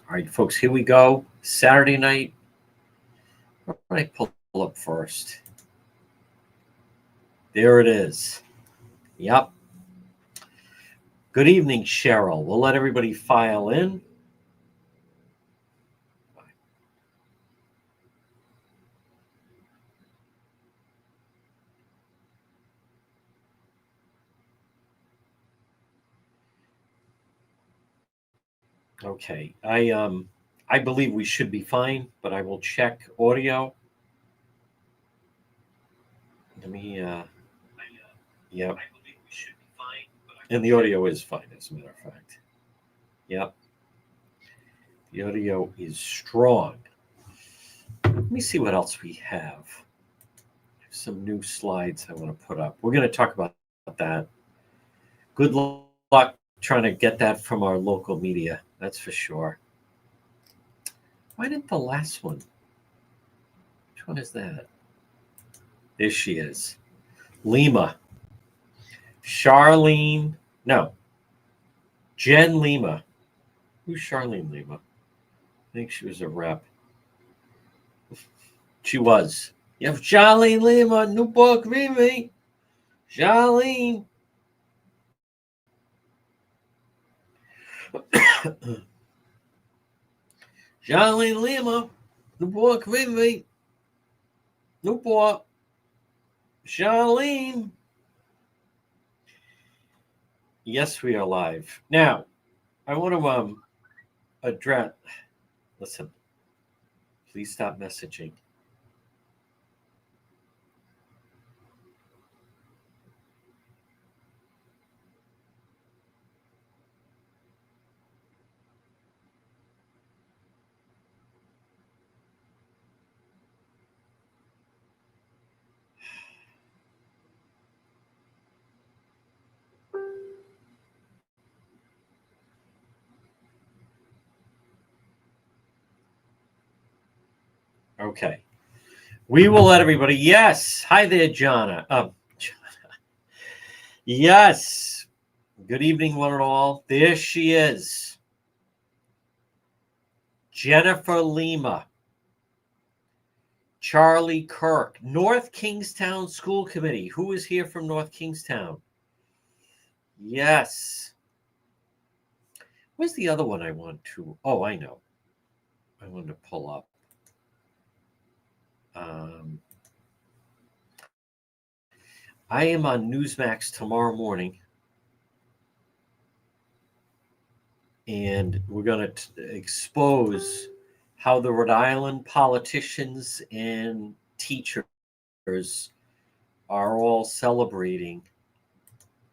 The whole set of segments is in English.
All right, folks, here we go. Saturday night. What did I pull up first? There it is. Yep. Good evening, Cheryl. We'll let everybody file in. Okay. I believe we should be fine, but I will check audio. Let me yep. And the audio is fine, as a matter of fact. Yep. The audio is strong. Let me see what else we have. Some new slides I want to put up. We're going to talk about that. Good luck trying to get that from our local media. That's for sure. Why didn't the last one? Which one is that? There she is. Lima. Charlene. No. Jen Lima. Who's Charlene Lima? I think she was a rep. She was. You have Charlene Lima, Newport Remy. Charlene. Charlene Lima, Newport Remy. Newport. Charlene. Yes, we are live. Now, I want to address. Listen, please stop messaging. Okay. We will let everybody. Yes. Hi there, Jonna. Yes. Good evening, one and all. There she is. Jennifer Lima. Charlie Kirk. North Kingstown School Committee. Who is here from North Kingstown? Yes. Where's the other one I want to? Oh, I know. I want to pull up. I am on Newsmax tomorrow morning, and we're going to expose how the Rhode Island politicians and teachers are all celebrating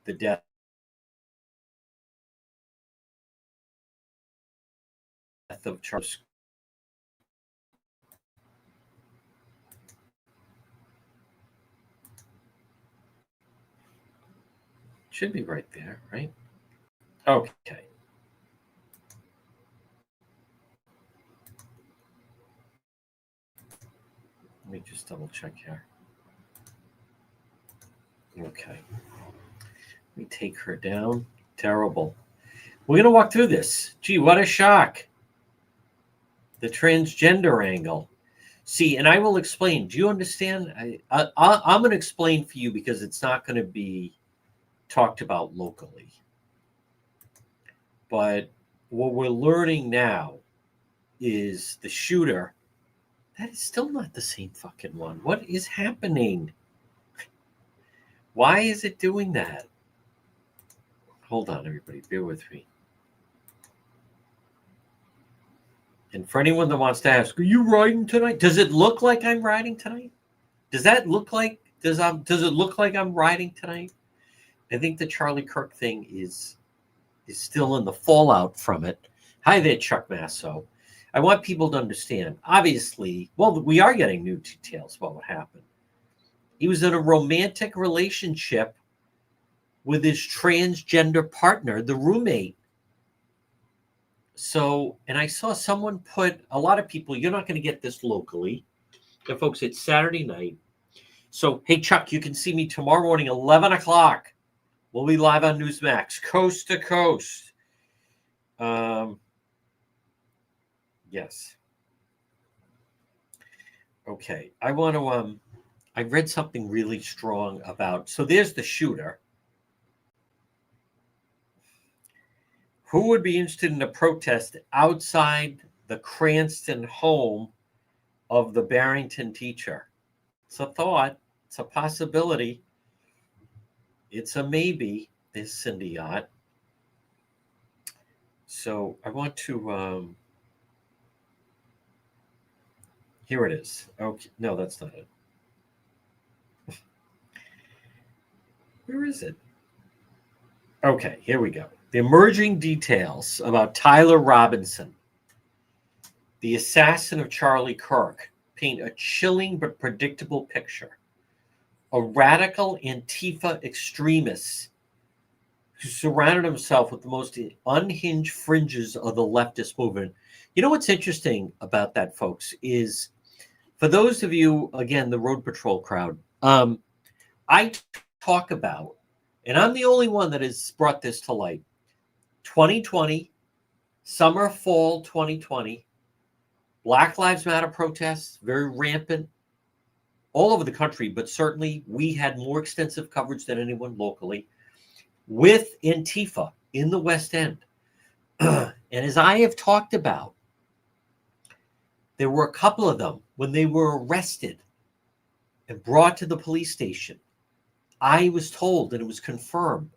the death of Charlie. Should be right there, right? Okay. Let me just double check here. Okay. Let me take her down. Terrible. We're going to walk through this. Gee, what a shock. The transgender angle. See, and I will explain. Do you understand? I'm going to explain for you because it's not going to be talked about locally. But what we're learning now is the shooter. That is still not the same fucking one. What is happening? Why is it doing that? Hold on, everybody. Bear with me. And for anyone that wants to ask, are you riding tonight? Does it look like I'm riding tonight? Does that look like, does it look like I'm riding tonight? I think the Charlie Kirk thing is still in the fallout from it. Hi there, Chuck Masso. I want people to understand, obviously, well, we are getting new details about what happened. He was in a romantic relationship with his transgender partner, the roommate. So, and I saw someone put, a lot of people, you're not going to get this locally. And folks, it's Saturday night. So, hey, Chuck, you can see me tomorrow morning, 11 o'clock. We'll be live on Newsmax, coast to coast. Yes. Okay. I want to I read something really strong about, so there's the shooter. Who would be interested in a protest outside the Cranston home of the Barrington teacher? It's a thought, it's a possibility, it's a maybe. There's Cindy Yacht. So I want to, here it is. Okay, no, that's not it. Where is it? Okay, here we go. The emerging details about Tyler Robinson, the assassin of Charlie Kirk, paint a chilling but predictable picture. A radical Antifa extremist who surrounded himself with the most unhinged fringes of the leftist movement. You know what's interesting about that, folks, is for those of you, again, the Road Patrol crowd, I talk about, and I'm the only one that has brought this to light, 2020, summer, fall 2020, Black Lives Matter protests, very rampant all over the country, but certainly we had more extensive coverage than anyone locally with Antifa in the West End. And as I have talked about, there were a couple of them when they were arrested and brought to the police station. I was told, and it was confirmed,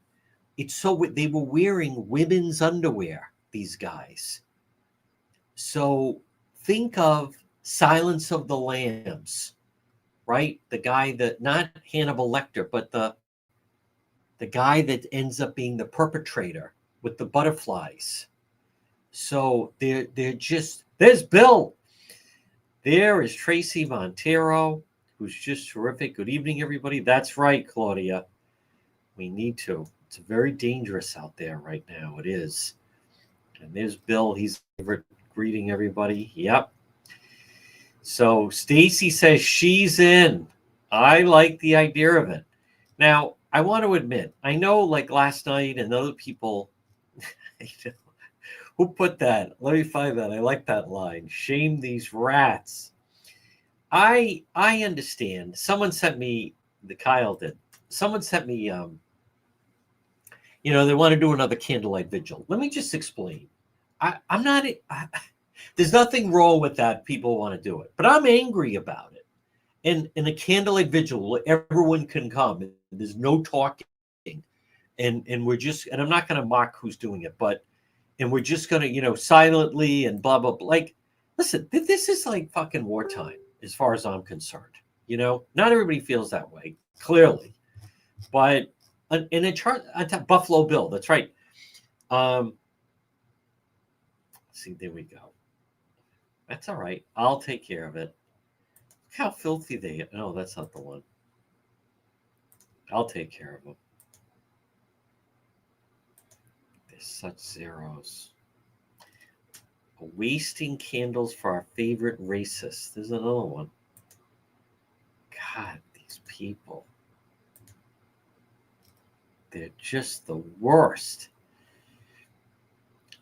they were wearing women's underwear, these guys. So think of Silence of the Lambs, right? The guy that, not Hannibal Lecter, but the guy that ends up being the perpetrator with the butterflies. So they're just, there's Bill. There is Tracy Montero, who's just terrific. Good evening, everybody. That's right, Claudia. We need to. It's very dangerous out there right now. It is. And there's Bill. He's greeting everybody. Yep. So Stacy says she's in. I like the idea of it. Now, I want to admit, I know like last night and other people, who put that? Let me find that. I like that line. Shame these rats. I understand. Someone sent me, Kyle did. Someone sent me, they want to do another candlelight vigil. Let me just explain. I'm not, there's nothing wrong with that. People want to do it, but I'm angry about it. And in a candlelight vigil, everyone can come. There's no talking. And we're just, and I'm not going to mock who's doing it, and we're just going to, silently and blah, blah, blah. Like, listen, this is like fucking wartime as far as I'm concerned. Not everybody feels that way, clearly. But in a chart, Buffalo Bill, that's right. See, there we go. That's all right. I'll take care of it. Look how filthy they are. No, that's not the one. I'll take care of them. They're such zeros. Wasting candles for our favorite racists. There's another one. God, these people. They're just the worst.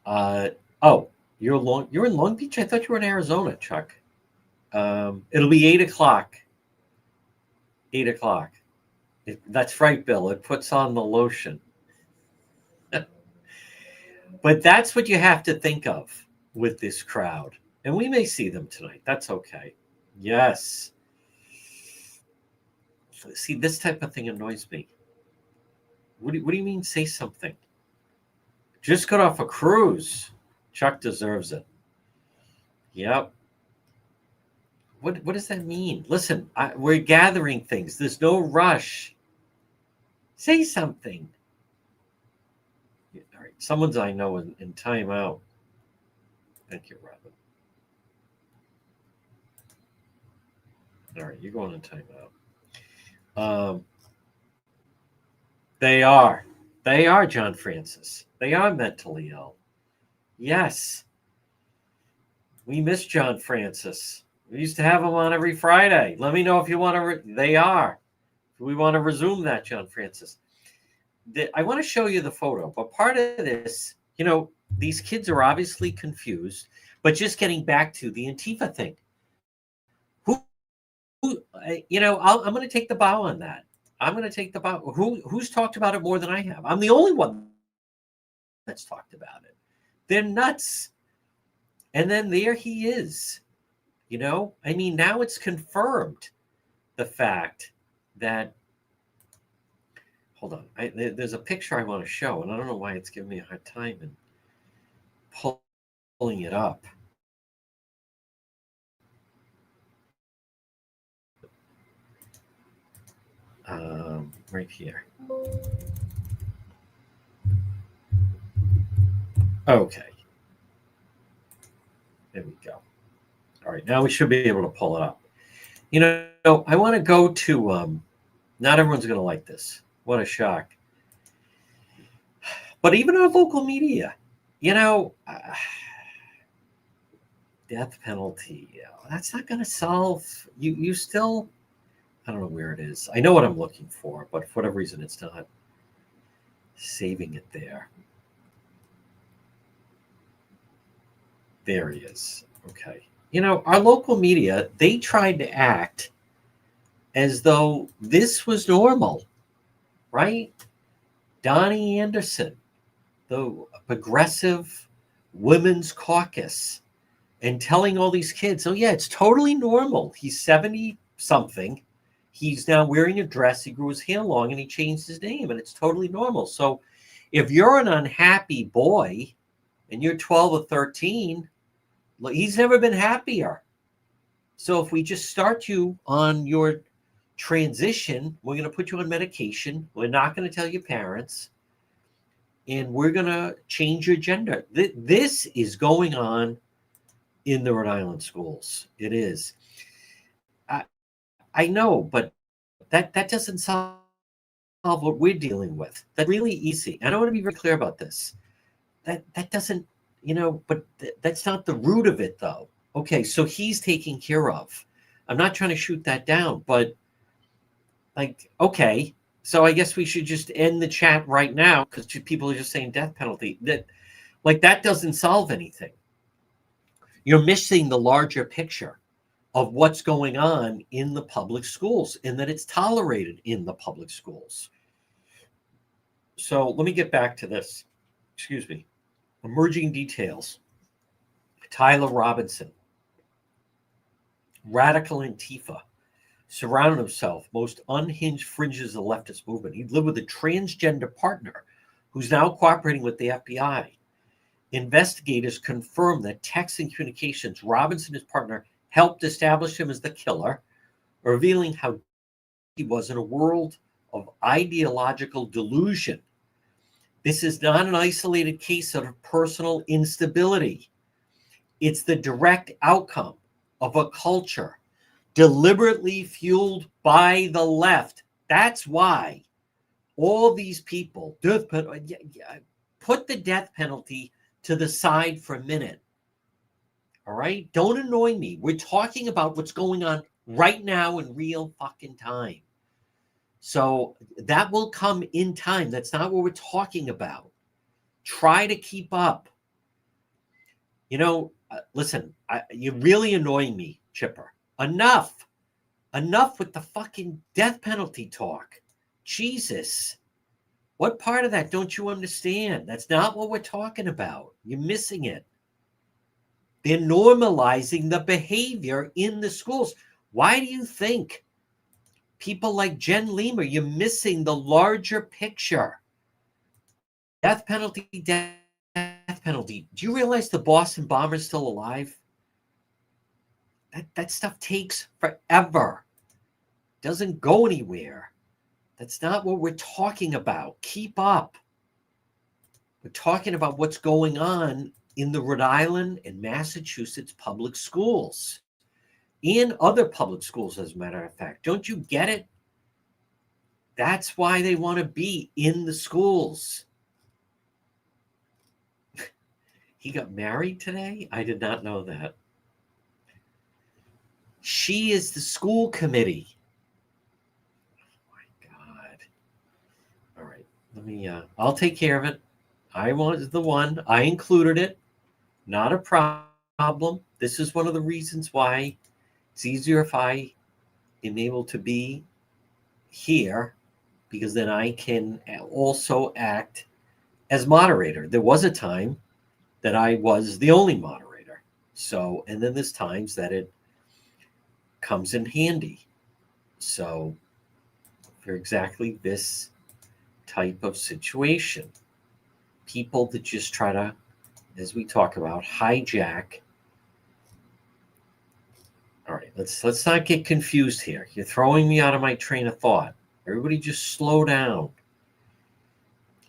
You're in Long Beach? I thought you were in Arizona, Chuck. It'll be 8 o'clock. 8 o'clock. That's right, Bill. It puts on the lotion. But that's what you have to think of with this crowd. And we may see them tonight. That's okay. Yes. See, this type of thing annoys me. What do you mean say something? Just got off a cruise. Chuck deserves it. Yep. What does that mean? Listen, we're gathering things. There's no rush. Say something. All right. Someone's I know in timeout. Thank you, Robin. All right, you're going in timeout. They are, John Francis. They are mentally ill. Yes. We miss John Francis. We used to have him on every Friday. Let me know if you want to. They are. We want to resume that, John Francis. I want to show you the photo, but part of this, these kids are obviously confused. But just getting back to the Antifa thing, I'm going to take the bow on that. I'm going to take the bow. Who's talked about it more than I have? I'm the only one that's talked about it. They're nuts. And then there he is. Now it's confirmed, the fact that, hold on, there's a picture I want to show, and I don't know why it's giving me a hard time in pulling it up. Right here. Okay. There we go. All right, now we should be able to pull it up. I want to go to, not everyone's going to like this. What a shock. But even our local media, death penalty, that's not going to solve, you still, I don't know where it is. I know what I'm looking for, but for whatever reason, it's not saving it there. There he is. Okay. Our local media, they tried to act as though this was normal, right? Donnie Anderson, the progressive women's caucus, and telling all these kids, oh yeah, it's totally normal. He's 70 something. He's now wearing a dress. He grew his hair long and he changed his name, and it's totally normal. So if you're an unhappy boy and you're 12 or 13, he's never been happier. So if we just start you on your transition, we're going to put you on medication. We're not going to tell your parents, and we're going to change your gender. This is going on in the Rhode Island schools. It is. I know, but that doesn't solve what we're dealing with. That's really easy. And I want to be very clear about this. That doesn't, but that's not the root of it, though. Okay, so he's taken care of. I'm not trying to shoot that down, but okay, so I guess we should just end the chat right now, because people are just saying death penalty. That doesn't solve anything. You're missing the larger picture of what's going on in the public schools, and that it's tolerated in the public schools. So let me get back to this. Excuse me. Emerging details. Tyler Robinson, radical Antifa, surrounded himself most unhinged fringes of the leftist movement. He'd lived with a transgender partner who's now cooperating with the FBI. Investigators confirmed that texts and communications Robinson and his partner helped establish him as the killer, revealing how he was in a world of ideological delusion. This is not an isolated case of personal instability. It's the direct outcome of a culture deliberately fueled by the left. That's why all these people, put the death penalty to the side for a minute. All right? Don't annoy me. We're talking about what's going on right now in real fucking time. So that will come in time. That's not what we're talking about. Try to keep up. Listen, you're really annoying me, Chipper. Enough with the fucking death penalty talk. Jesus. What part of that don't you understand? That's not what we're talking about. You're missing it. They're normalizing the behavior in the schools. Why do you think people like Jen Leamer, you're missing the larger picture? Death penalty. Do you realize the Boston bomber is still alive? That stuff takes forever. Doesn't go anywhere. That's not what we're talking about. Keep up. We're talking about what's going on in the Rhode Island and Massachusetts public schools, and other public schools, as a matter of fact. Don't you get it? That's why they want to be in the schools. He got married today? I did not know that. She is the school committee. Oh my God. All right. Let me, I'll take care of it. I was the one. I included it. Not a problem. problem. This is one of the reasons why it's easier if I am able to be here, because then I can also act as moderator. There was a time that I was the only moderator. So, and then there's times that it comes in handy. So, for exactly this type of situation, people that just try to, as we talk about, hijack. All right, let's not get confused here. You're throwing me out of my train of thought. Everybody just slow down.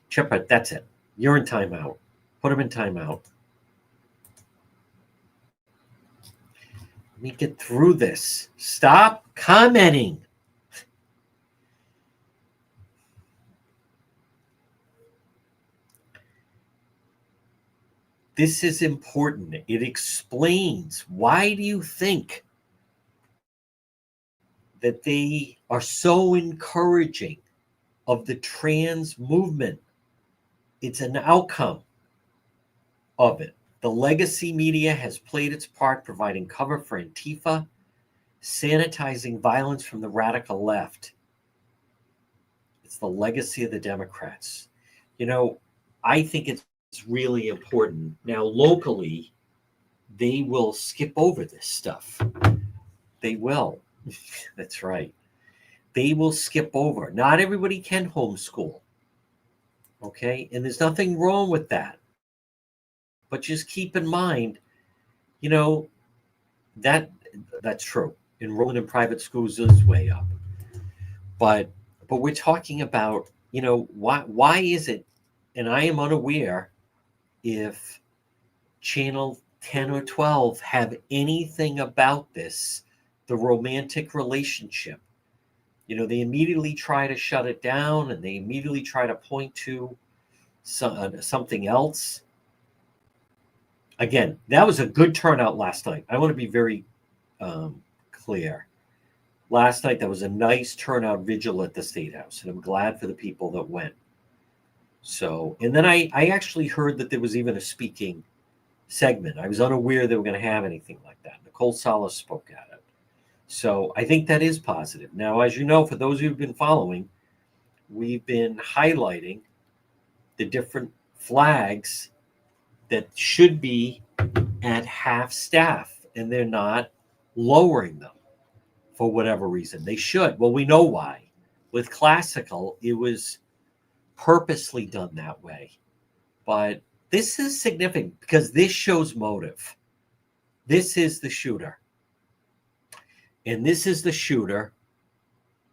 Chipper, that's it. You're in timeout. Put him in timeout. Let me get through this. Stop commenting. This is important. It explains, why do you think that they are so encouraging of the trans movement? It's an outcome of it. The legacy media has played its part, providing cover for Antifa, sanitizing violence from the radical left. It's the legacy of the Democrats. You know, I think it's really important. Now, locally, they will skip over this stuff. They will. That's right. They will skip over. Not everybody can homeschool. Okay? And there's nothing wrong with that. But just keep in mind, you know, that's true. Enrollment in private schools is way up. But we're talking about, you know, why is it, and I am unaware if channel 10 or 12 have anything about this, the romantic relationship. You know, they immediately try to shut it down, and they immediately try to point to something else. Again, that was a good turnout last night. I want to be very clear. Last night, that was a nice turnout vigil at the State House, and I'm glad for the people that went. So, and then I actually heard that there was even a speaking segment. I was unaware they were going to have anything like that. Nicole Salas spoke at it. So I think that is positive. Now, as you know, for those who've been following, we've been highlighting the different flags that should be at half staff, and they're not lowering them for whatever reason. They should. Well, we know why. With classical, it was purposely done that way. But this is significant because this shows motive. This is the shooter. And this is the shooter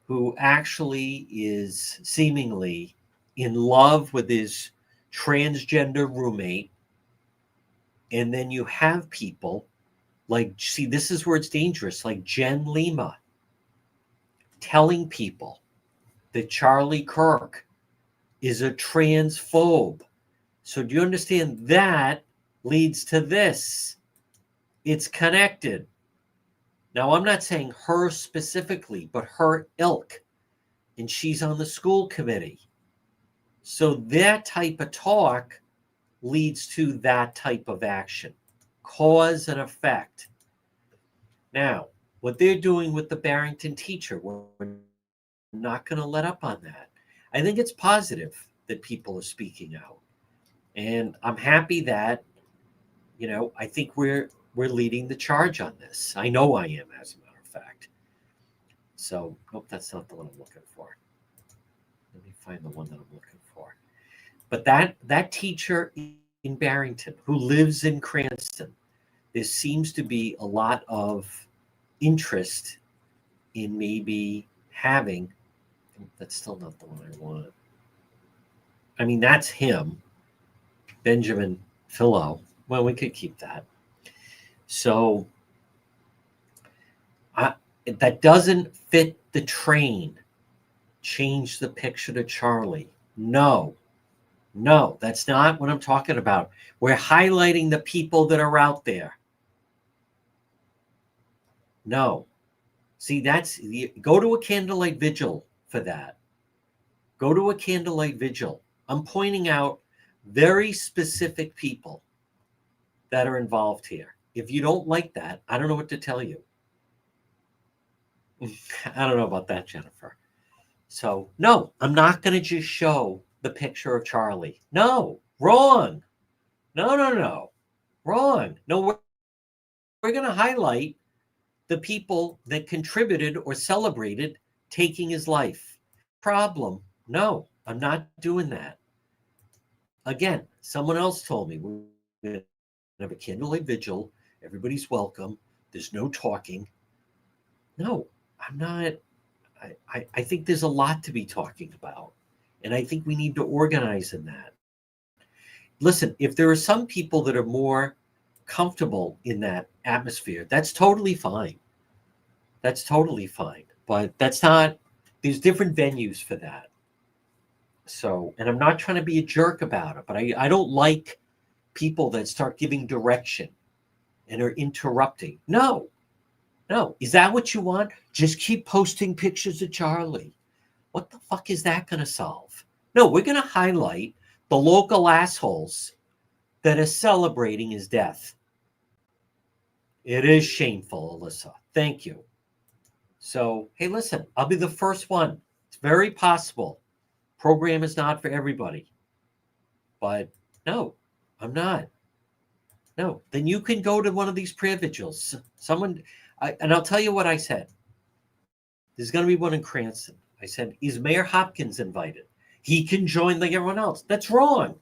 who actually is seemingly in love with his transgender roommate. And then you have people like, see, this is where it's dangerous, like Jen Lima telling people that Charlie Kirk is a transphobe. So do you understand that leads to this? It's connected. Now, I'm not saying her specifically, but her ilk, and she's on the school committee. So that type of talk leads to that type of action, cause and effect. Now, what they're doing with the Barrington teacher, we're not going to let up on that. I think it's positive that people are speaking out. And I'm happy that, you know, I think we're leading the charge on this. I know I am, as a matter of fact. So, nope, that's not the one I'm looking for. Let me find the one that I'm looking for. But that teacher in Barrington who lives in Cranston, there seems to be a lot of interest in maybe having, that's still not the one I want. I mean, that's him, Benjamin Philo. Well, we could keep that. So that doesn't fit the train. Change the picture to Charlie. No, that's not what I'm talking about. We're highlighting the people that are out there. No. See, go to a candlelight vigil for that. Go to a candlelight vigil. I'm pointing out very specific people that are involved here. If you don't like that, I don't know what to tell you. I don't know about that, Jennifer. So, no, I'm not going to just show the picture of Charlie. No, wrong. No, no, no. Wrong. No, we're going to highlight the people that contributed or celebrated taking his life. Problem. No, I'm not doing that. Again, someone else told me we're going to have a candlelight vigil. Everybody's welcome. There's no talking. No, I'm not. I think there's a lot to be talking about. And I think we need to organize in that. Listen, if there are some people that are more comfortable in that atmosphere, that's totally fine. That's totally fine. But that's not, there's different venues for that. So, and I'm not trying to be a jerk about it, but I don't like people that start giving direction and are interrupting. No, no. Is that what you want? Just keep posting pictures of Charlie. What the fuck is that going to solve? No, we're going to highlight the local assholes that are celebrating his death. It is shameful, Alyssa. Thank you. So, hey, listen, I'll be the first one. It's very possible. Program is not for everybody. But no, I'm not. No, then you can go to one of these prayer vigils. And I'll tell you what I said. There's going to be one in Cranston. I said, is Mayor Hopkins invited? He can join like everyone else. That's wrong.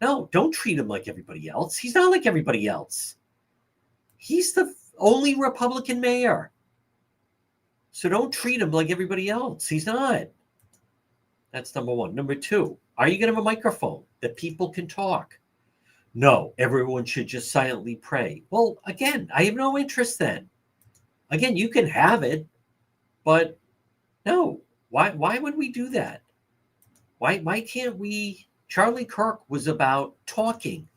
No, don't treat him like everybody else. He's not like everybody else. He's the only Republican mayor. So don't treat him like everybody else. He's not. That's number one. Number two, are you going to have a microphone that people can talk? No, everyone should just silently pray. Well, again, I have no interest then. Again, you can have it, but no. Why would we do that? Why can't we? Charlie Kirk was about talking.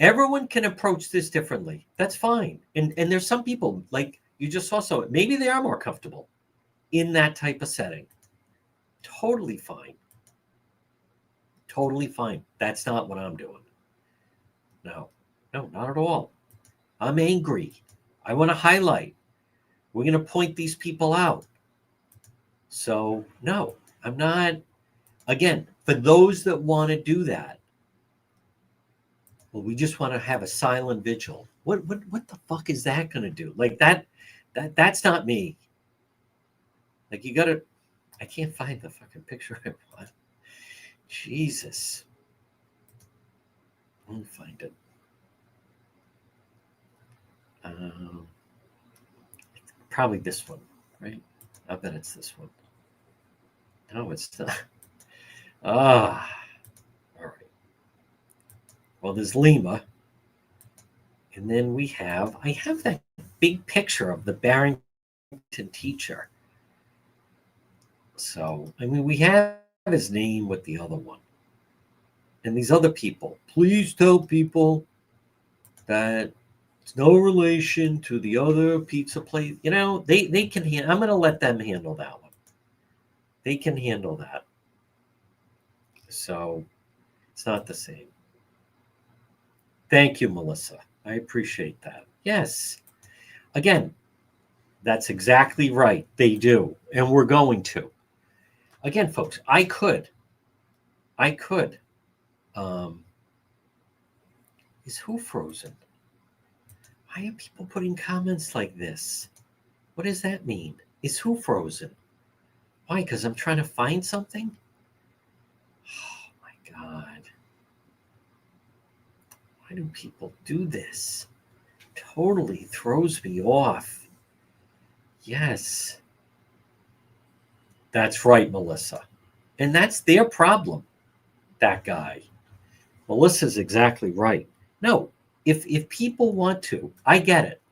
Everyone can approach this differently. That's fine. And there's some people, like you just saw, so maybe they are more comfortable in that type of setting. Totally fine. Totally fine. That's not what I'm doing. No, not at all. I'm angry. I want to highlight. We're going to point these people out. So, no, I'm not. Again, for those that want to do that, well, we just want to have a silent vigil. What the fuck is that going to do? Like that's not me. Like you got to, I can't find the fucking picture I want. Jesus. Let me find it. Probably this one, right? I bet it's this one. No, it's not. All right. Well, there's Lima. And then I have that big picture of the Barrington teacher. So, I mean, we have his name with the other one. And these other people, please tell people that it's no relation to the other pizza place. You know, they can I'm going to let them handle that one. They can handle that. So it's not the same. Thank you, Melissa. I appreciate that. Yes. Again, that's exactly right. They do. And we're going to. Again, folks, I could. Is who frozen? Why are people putting comments like this? What does that mean? Is who frozen? Why? Because I'm trying to find something? Oh, my God. Why do people do this? Totally throws me off. Yes. That's right, Melissa. And that's their problem, that guy. Melissa's exactly right. No, if people want to, I get it.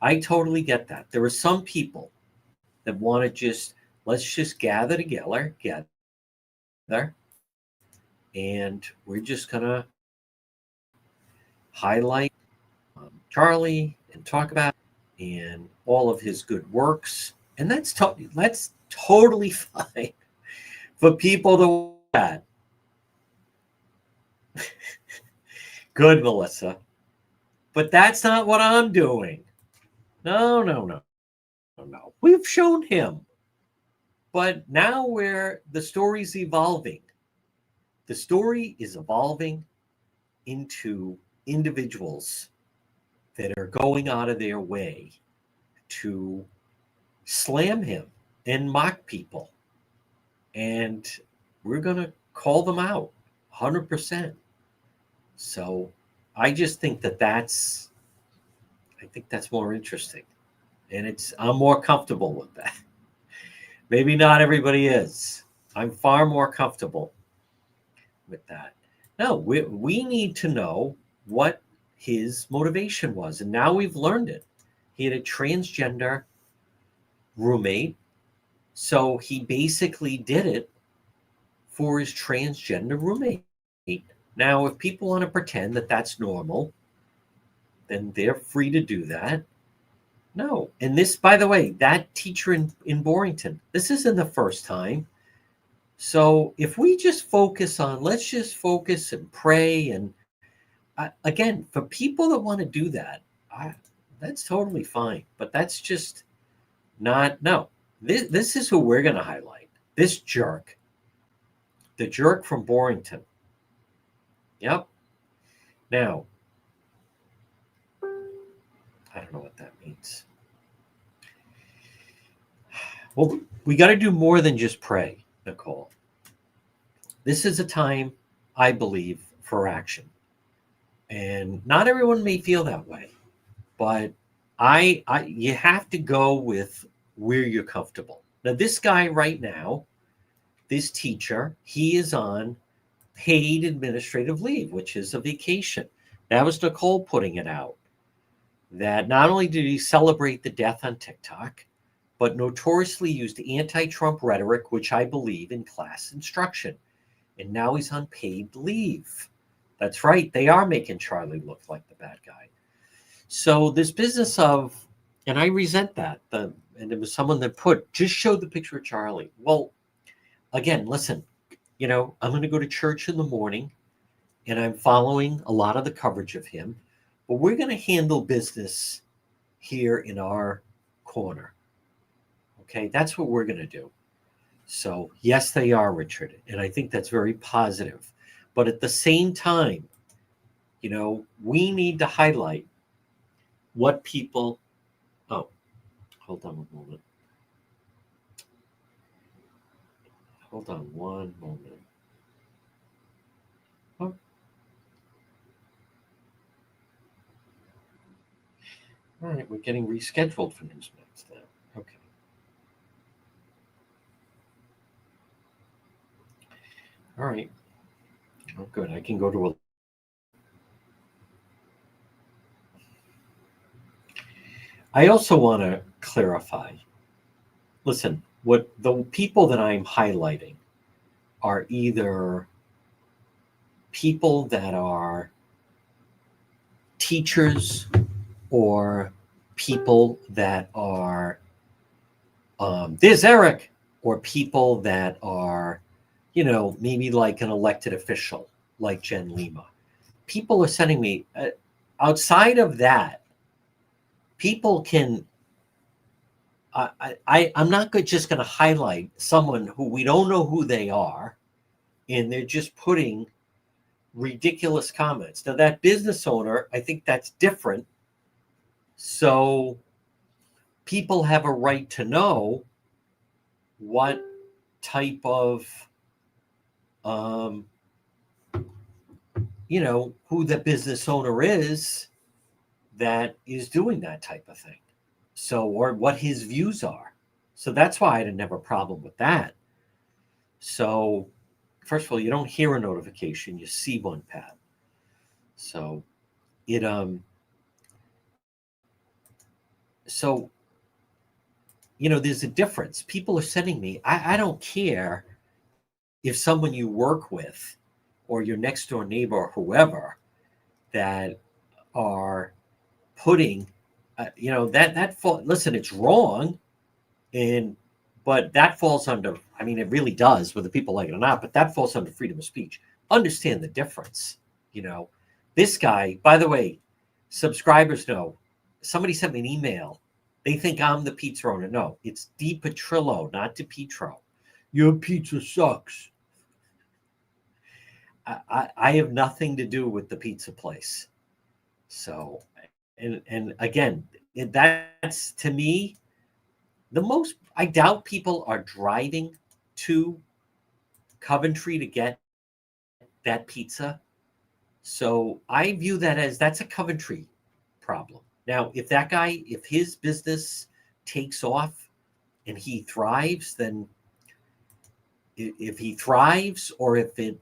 I totally get that. There are some people that want to let's just gather together, and we're just going to highlight Charlie and talk about and all of his good works. And that's totally fine for people to do that. Good, Melissa. But that's not what I'm doing. No. We've shown him. But now the story's evolving. The story is evolving into individuals that are going out of their way to slam him and mock people. And we're going to call them out 100%. So I just think that's more interesting. And I'm more comfortable with that. Maybe not everybody is. I'm far more comfortable with that. No, we need to know what his motivation was. And now we've learned it. He had a transgender roommate. So he basically did it for his transgender roommate. Now, if people want to pretend that that's normal, then they're free to do that. No. And this, by the way, that teacher in Borington, this isn't the first time. So if we just let's just focus and pray. And again, for people that want to do that, that's totally fine. But that's just not, no. This is who we're going to highlight. This jerk. The jerk from Borington. Yep. Now, I don't know what that means. Well, we got to do more than just pray, Nicole. This is a time, I believe, for action. And not everyone may feel that way, but you have to go with where you're comfortable. Now, this guy right now, this teacher, he is on paid administrative leave, which is a vacation. That was Nicole putting it out. That not only did he celebrate the death on TikTok, but notoriously used anti-Trump rhetoric, which I believe, in class instruction. And now he's on paid leave. That's right. They are making Charlie look like the bad guy. So this business of, and I resent that, and it was someone that just showed the picture of Charlie. Well, again, listen, I'm going to go to church in the morning, and I'm following a lot of the coverage of him, but we're going to handle business here in our corner. Okay, that's what we're going to do. So yes, they are, Richard, and I think that's very positive. But at the same time, we need to highlight what people. Oh, hold on a moment. Hold on one moment. Oh. All right, we're getting rescheduled for Newsmax now. Okay. All right. Oh, good. I can go to a. I also want to clarify. Listen, what the people that I'm highlighting are either people that are teachers or people that are, there's Eric, or people that are, maybe like an elected official like Jen Lima. People are sending me, outside of that, people can, I'm not just going to highlight someone who we don't know who they are, and they're just putting ridiculous comments. Now, that business owner, I think that's different. So people have a right to know what type of, who the business owner is that is doing that type of thing. So, or what his views are. So that's why I didn't have a problem with that. So, first of all, you don't hear a notification, you see one, Pat. So there's a difference. People are sending me, I don't care if someone you work with or your next door neighbor or whoever that are putting, listen, it's wrong. But that falls under, it really does, whether people like it or not, but that falls under freedom of speech. Understand the difference. This guy, by the way, subscribers know. Somebody sent me an email. They think I'm the pizza owner. No, it's DiPetrillo, not DiPietro. Your pizza sucks. I have nothing to do with the pizza place. So, and again, that's to me the most. I doubt people are driving to Coventry to get that pizza. So I view that as that's a Coventry problem. Now, if that guy, if his business takes off and he thrives, then if he thrives or if it,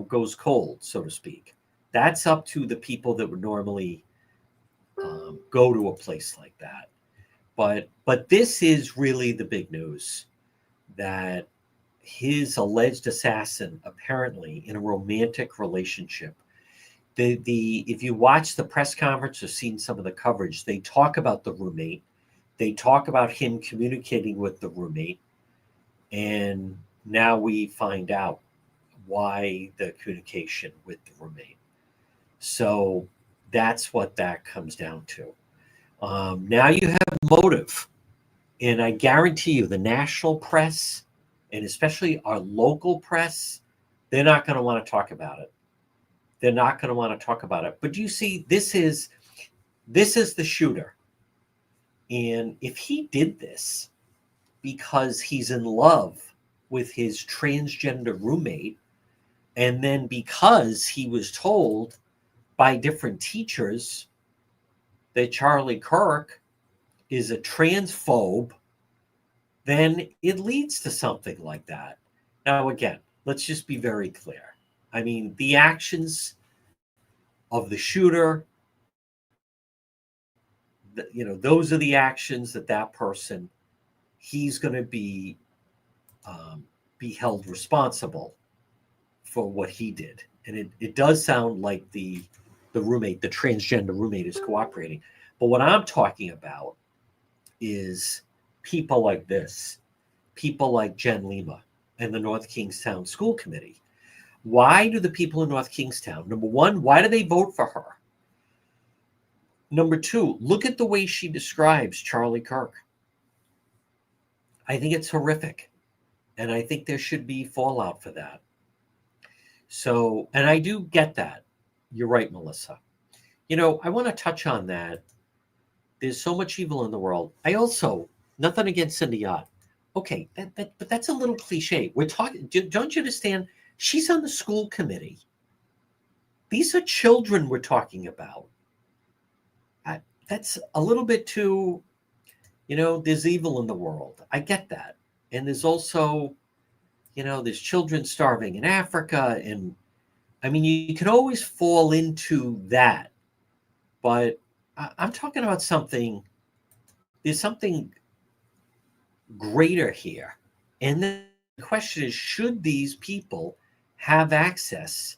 goes cold, so to speak, that's up to the people that would normally go to a place like that. But this is really the big news, that his alleged assassin, apparently in a romantic relationship. If you watch the press conference or seen some of the coverage, they talk about the roommate. They talk about him communicating with the roommate. And now we find out why the communication with the roommate. So that's what that comes down to. Now you have motive. And I guarantee you the national press, and especially our local press, they're not going to want to talk about it. They're not going to want to talk about it. But you see, this is the shooter. And if he did this because he's in love with his transgender roommate, and then because he was told by different teachers that Charlie Kirk is a transphobe, then it leads to something like that. Now, again, let's just be very clear. I mean, the actions of the shooter, those are the actions that person, he's going to be held responsible for what he did. And it does sound like the roommate, the transgender roommate, is cooperating. But what I'm talking about is people like this, people like Jen Lima and the North Kingstown School Committee. Why do the people in North Kingstown, number one, why do they vote for her? Number two, look at the way she describes Charlie Kirk. I think it's horrific. And I think there should be fallout for that. So, and I do get that. You're right, Melissa. I want to touch on that. There's so much evil in the world. I also, nothing against Cindy Ott. Okay, but that's a little cliche. We're talking, don't you understand? She's on the school committee. These are children we're talking about. That's a little bit too, there's evil in the world. I get that. And there's also, there's children starving in Africa. And I mean, you can always fall into that. But I'm talking about there's something greater here. And then the question is, should these people have access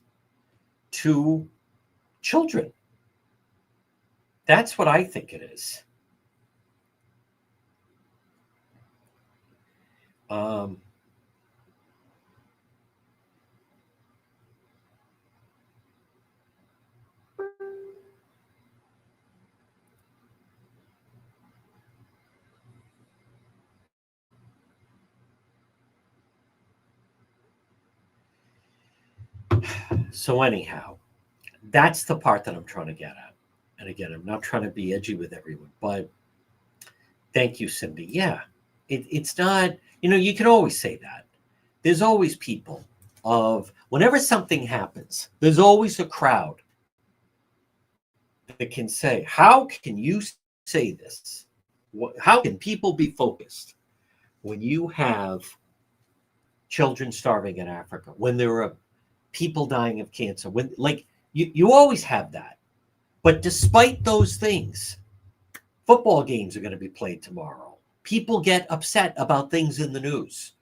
to children? That's what I think it is. So anyhow, that's the part that I'm trying to get at. And again, I'm not trying to be edgy with everyone, but thank you, Cindy. Yeah, it's not, you can always say that. There's always people whenever something happens, there's always a crowd that can say, how can you say this? How can people be focused when you have children starving in Africa, when there are people dying of cancer, when you always have that. But despite those things, football games are going to be played tomorrow. People get upset about things in the news.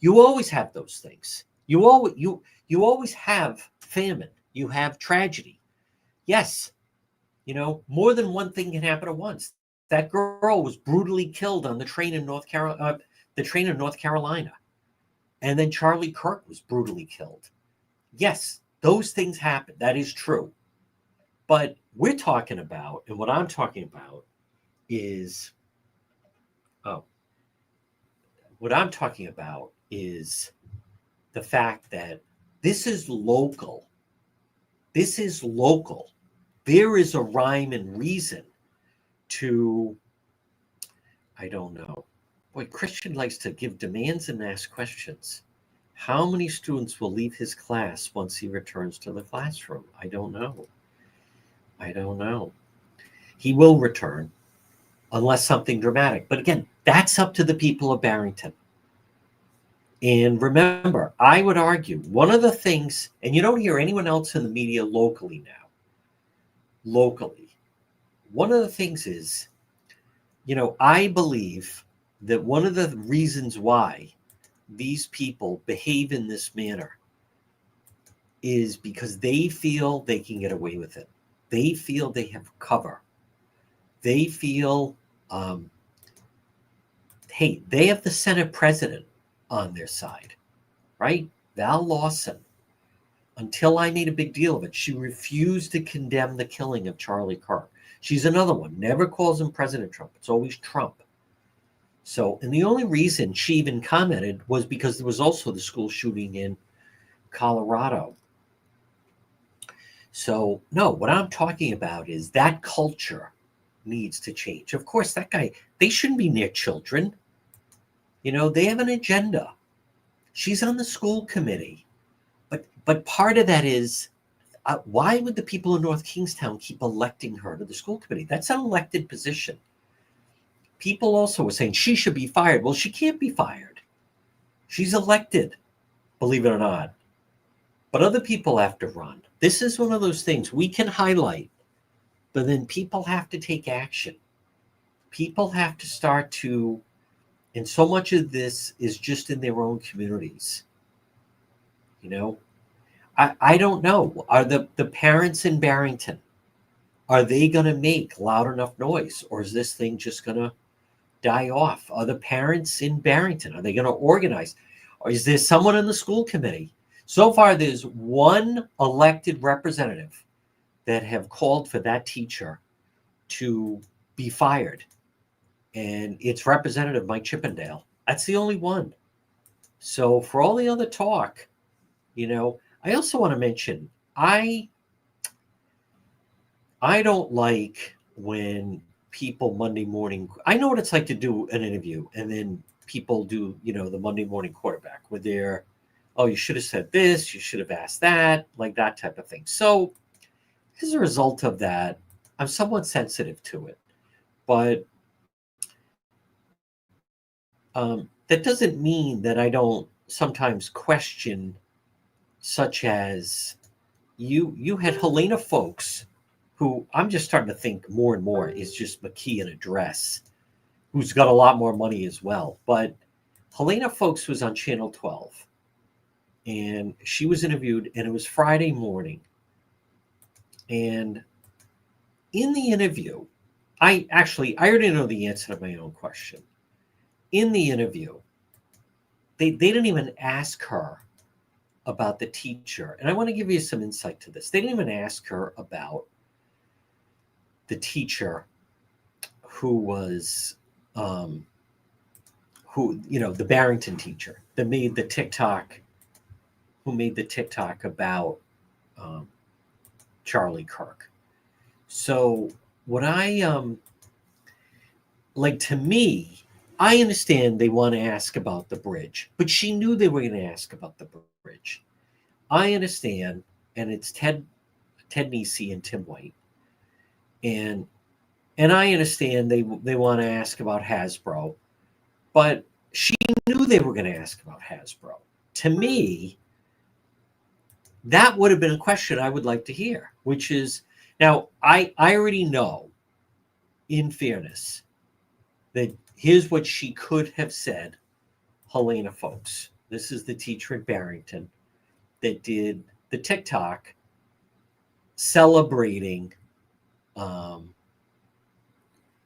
You always have those things. You always have famine. You have tragedy. Yes, more than one thing can happen at once. That girl was brutally killed on the train in North Carolina. And then Charlie Kirk was brutally killed. Yes, those things happen. That is true. But we're talking about, and what I'm talking about is, what I'm talking about is the fact that this is local. This is local. There is a rhyme and reason to, I don't know. Boy, Christian likes to give demands and ask questions. How many students will leave his class once he returns to the classroom? I don't know. I don't know. He will return unless something dramatic. But again, that's up to the people of Barrington. And remember, I would argue one of the things, and you don't hear anyone else in the media locally now, one of the things is, I believe that one of the reasons why these people behave in this manner is because they feel they can get away with it. They feel they have cover. They feel, hey, they have the Senate president on their side, right? Val Lawson, until I made a big deal of it, she refused to condemn the killing of Charlie Kirk. She's another one, never calls him President Trump. It's always Trump. So, and the only reason she even commented was because there was also the school shooting in Colorado. So, no, what I'm talking about is that culture needs to change. Of course, that guy, they shouldn't be near children. They have an agenda. She's on the school committee. But part of that is, why would the people in North Kingstown keep electing her to the school committee? That's an elected position. People also were saying she should be fired. Well, she can't be fired. She's elected, believe it or not. But other people have to run. This is one of those things we can highlight, but then people have to take action. People have to start to, and so much of this is just in their own communities. I don't know. Are the parents in Barrington, are they going to make loud enough noise, or is this thing just going to die off? Are the parents in Barrington, are they going to organize? Or is there someone in the school committee? So far, there's one elected representative that have called for that teacher to be fired. And it's Representative Mike Chippendale. That's the only one. So for all the other talk, I also want to mention, I don't like when people Monday morning, I know what it's like to do an interview and then people do, the Monday morning quarterback where they're, oh, you should have said this, you should have asked that, like that type of thing. So as a result of that, I'm somewhat sensitive to it. But that doesn't mean that I don't sometimes question, such as you had Helena Folks, who I'm just starting to think more and more is just McKee in a dress, who's got a lot more money as well. But Helena Folks was on Channel 12, and she was interviewed, and it was Friday morning. And in the interview, I already know the answer to my own question. In the interview, they didn't even ask her about the teacher. And I want to give you some insight to this. They didn't even ask her about the teacher who was, the Barrington teacher that made the TikTok, about Charlie Kirk. So what to me, I understand they want to ask about the bridge, but she knew they were going to ask about the bridge. I understand, and it's Ted Nesi and Tim White, and I understand they want to ask about Hasbro, but she knew they were going to ask about Hasbro. To me, that would have been a question I would like to hear, which is, now I already know, in fairness, that here's what she could have said. Helena Folks, this is the teacher at Barrington that did the TikTok celebrating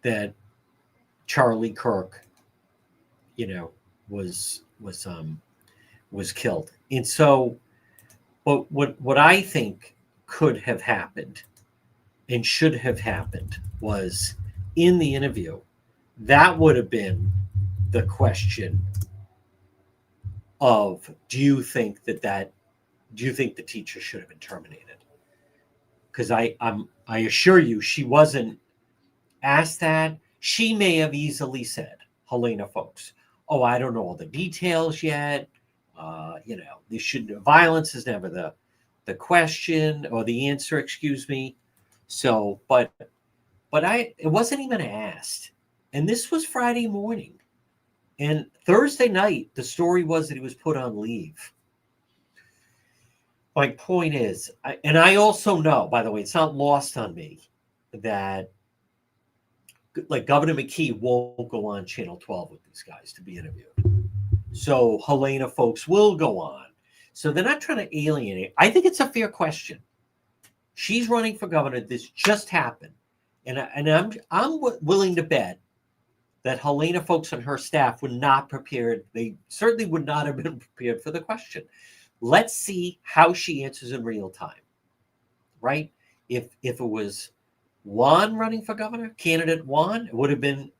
that Charlie Kirk, was killed. And so, but what I think could have happened and should have happened was in the interview, that would have been the question of, do you think the teacher should have been terminated? Because I assure you, she wasn't asked that. She may have easily said, Helena Folks, oh, I don't know all the details yet. This shouldn't, violence is never the question or the answer, excuse me. So, but it wasn't even asked. And this was Friday morning. And Thursday night, the story was that he was put on leave. My point is, I also know, by the way, it's not lost on me that like Governor McKee won't go on Channel 12 with these guys to be interviewed. So Helena Folks will go on. So they're not trying to alienate. I think it's a fair question. She's running for governor. This just happened. And I'm willing to bet that Helena Folks and her staff were not prepared. They certainly would not have been prepared for the question. Let's see how she answers in real time, right? If it was Juan running for governor, candidate Juan, it would have been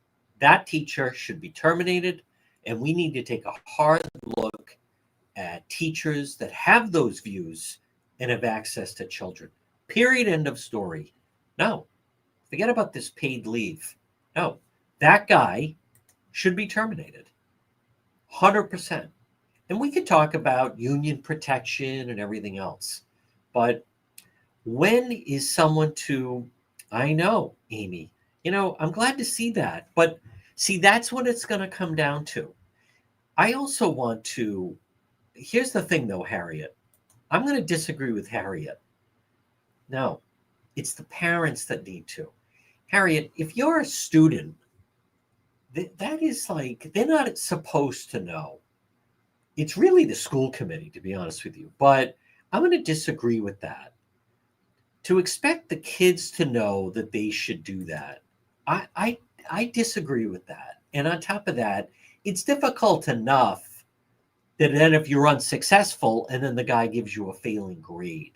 that teacher should be terminated, and we need to take a hard look at teachers that have those views and have access to children. Period. End of story. No, forget about this paid leave. No, that guy should be terminated. 100%. And we could talk about union protection and everything else. But when is someone to, I know, Amy, I'm glad to see that. But see, that's what it's going to come down to. I also want to, here's the thing though, Harriet. I'm going to disagree with Harriet. No, it's the parents that need to. Harriet, if you're a student, that is like, they're not supposed to know. It's really the school committee, to be honest with you. But I'm going to disagree with that. To expect the kids to know that they should do that, I disagree with that. And on top of that, it's difficult enough that then if you're unsuccessful and then the guy gives you a failing grade.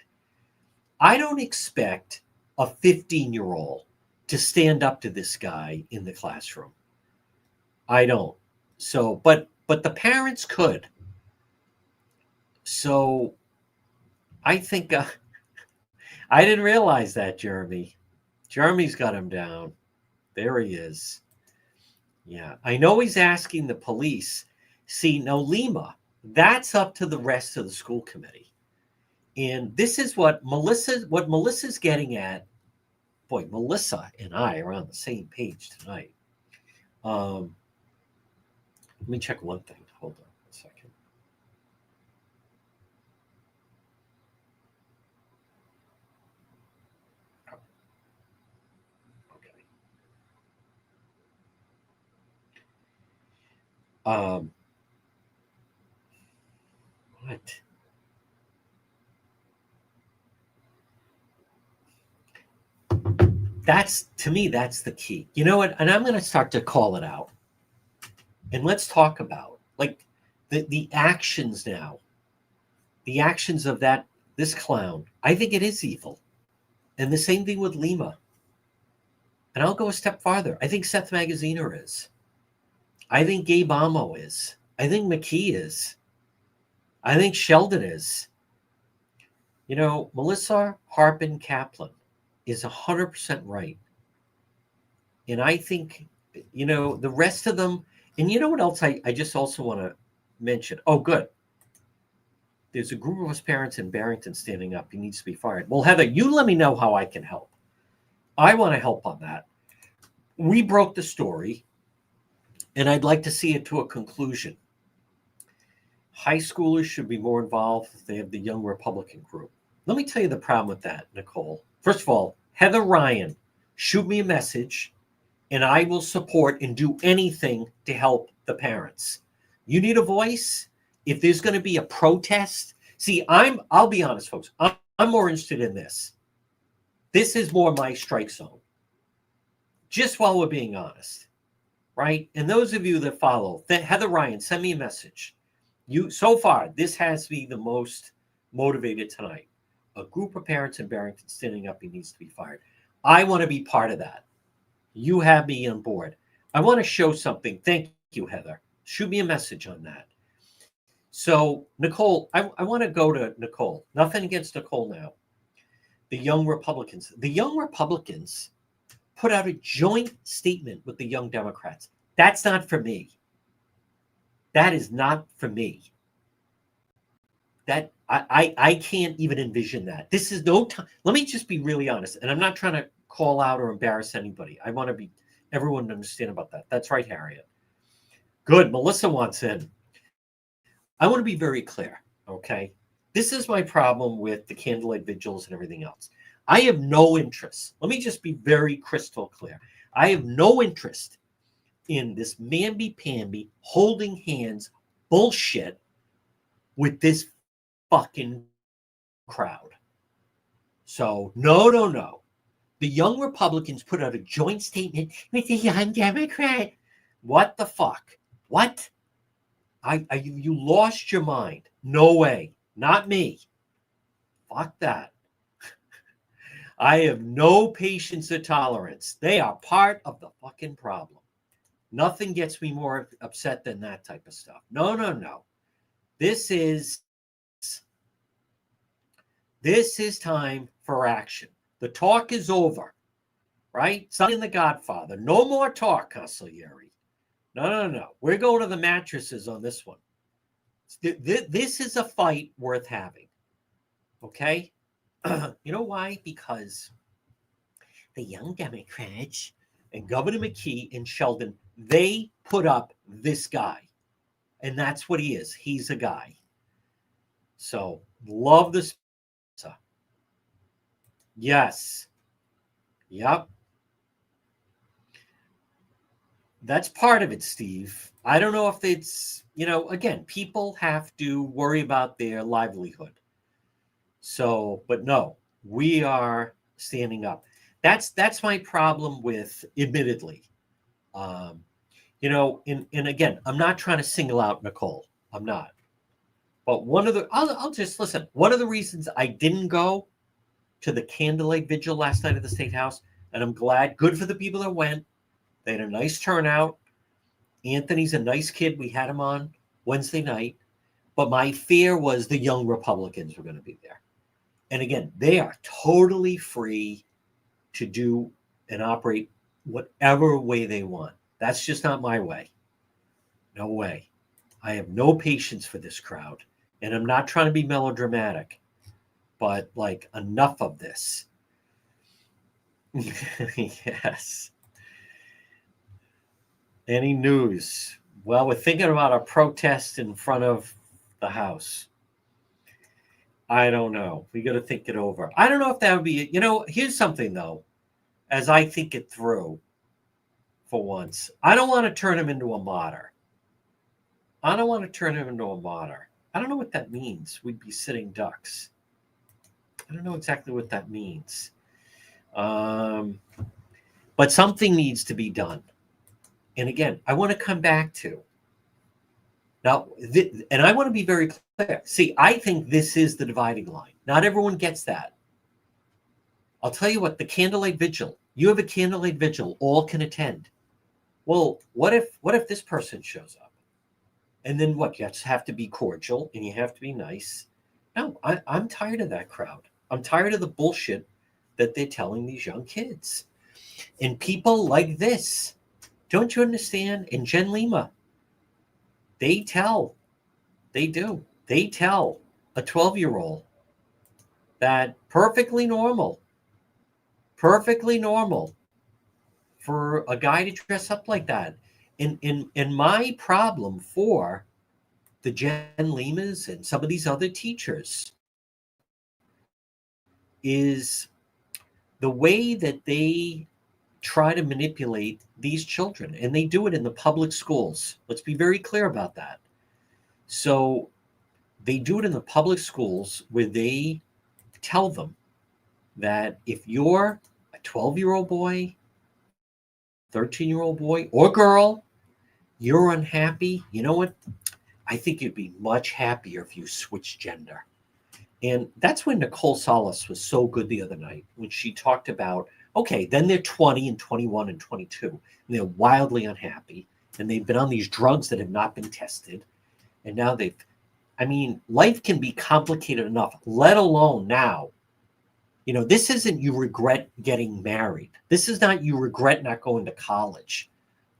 I don't expect a 15-year-old to stand up to this guy in the classroom. I don't. So, but the parents could. So I think I didn't realize that, Jeremy. Jeremy's got him down. There he is. Yeah, I know he's asking the police. See, no, Lima, that's up to the rest of the school committee. And this is what Melissa's getting at. Boy, Melissa and I are on the same page tonight. Let me check one thing. Hold on a second. What? To me, that's the key. You know what? And I'm going to start to call it out. And let's talk about like the actions now. The actions of this clown. I think it is evil. And the same thing with Lima. And I'll go a step farther. I think Seth Magaziner is. I think Gabe Amo is. I think McKee is. I think Sheldon is. Melissa Harpin Kaplan is 100% right. And I think, the rest of them, and you know what else I just also want to mention? Oh, good. There's a group of us parents in Barrington standing up. He needs to be fired. Well, Heather, you let me know how I can help. I want to help on that. We broke the story, and I'd like to see it to a conclusion. High schoolers should be more involved if they have the young Republican group. Let me tell you the problem with that, Nicole. First of all, Heather Ryan, shoot me a message, and I will support and do anything to help the parents. You need a voice? If there's going to be a protest, see, I'll be honest, folks, I'm more interested in this. This is more my strike zone. Just while we're being honest, right? And those of you that follow, Heather Ryan, send me a message. So far, this has me the most motivated tonight. A group of parents in Barrington standing up, he needs to be fired. I want to be part of that. You have me on board. I want to show something. Thank you, Heather. Shoot me a message on that. So, Nicole, I want to go to Nicole. Nothing against Nicole now. The Young Republicans. The Young Republicans put out a joint statement with the Young Democrats. That's not for me. That is not for me. That I can't even envision that. This is no time. Let me just be really honest, and I'm not trying to call out or embarrass anybody. I want to be everyone to understand about that. That's right, Harriet. Good. Melissa wants in. I want to be very clear, okay? This is my problem with the candlelight vigils and everything else. I have no interest. Let me just be very crystal clear. I have no interest in this mamby-pamby, holding hands bullshit with this fucking crowd. So, no. The Young Republicans put out a joint statement with the Young Democrat. What the fuck? What? You lost your mind. No way. Not me. Fuck that. I have no patience or tolerance. They are part of the fucking problem. Nothing gets me more upset than that type of stuff. No. This is time for action. The talk is over, right? Son in The Godfather. No more talk, Consigliere. No. We're going to the mattresses on this one. This is a fight worth having. Okay? You know why? Because the Young Democrats and Governor McKee and Sheldon, they put up this guy. And that's what he is. He's a guy. So, love this. Yes. Yep. That's part of it, Steve. I don't know if it's, again, people have to worry about their livelihood. So, but no, we are standing up. That's my problem with, admittedly, and again, I'm not trying to single out Nicole. I'm not. But I'll just listen. One of the reasons I didn't go to the candlelight vigil last night at the State House, and I'm glad, good for the people that went. They had a nice turnout. Anthony's a nice kid. We had him on Wednesday night. But my fear was the Young Republicans were going to be there. And again, they are totally free to do and operate whatever way they want. That's just not my way. No way. I have no patience for this crowd. And I'm not trying to be melodramatic, but enough of this. Yes. Any news? Well, we're thinking about a protest in front of the House. I don't know. We got to think it over. I don't know if that would be, here's something though, as I think it through for once. I don't want to turn him into a martyr. I don't know what that means. We'd be sitting ducks. I don't know exactly what that means. But something needs to be done. And again, I want to come back to now, and I want to be very clear. See, I think this is the dividing line. Not everyone gets that. I'll tell you what, the candlelight vigil, you have a candlelight vigil, all can attend. Well, what if this person shows up? And then what? You just have to be cordial and you have to be nice. No, I'm tired of that crowd. I'm tired of the bullshit that they're telling these young kids. And people like this, don't you understand? And Jen Lima, they do. They tell a 12-year-old that perfectly normal for a guy to dress up like that. And my problem for the Jen Limas and some of these other teachers is the way that they try to manipulate these children, and they do it in the public schools. Let's be very clear about that. So they do it in the public schools where they tell them that if you're a 12-year-old boy, 13-year-old boy or girl, you're unhappy, you know what? I think you'd be much happier if you switched gender. And that's when Nicole Solis was so good the other night, when she talked about Okay, then they're 20 and 21 and 22, and they're wildly unhappy, and they've been on these drugs that have not been tested, and now I mean, life can be complicated enough, let alone now. You know, this isn't you regret getting married. This is not you regret not going to college.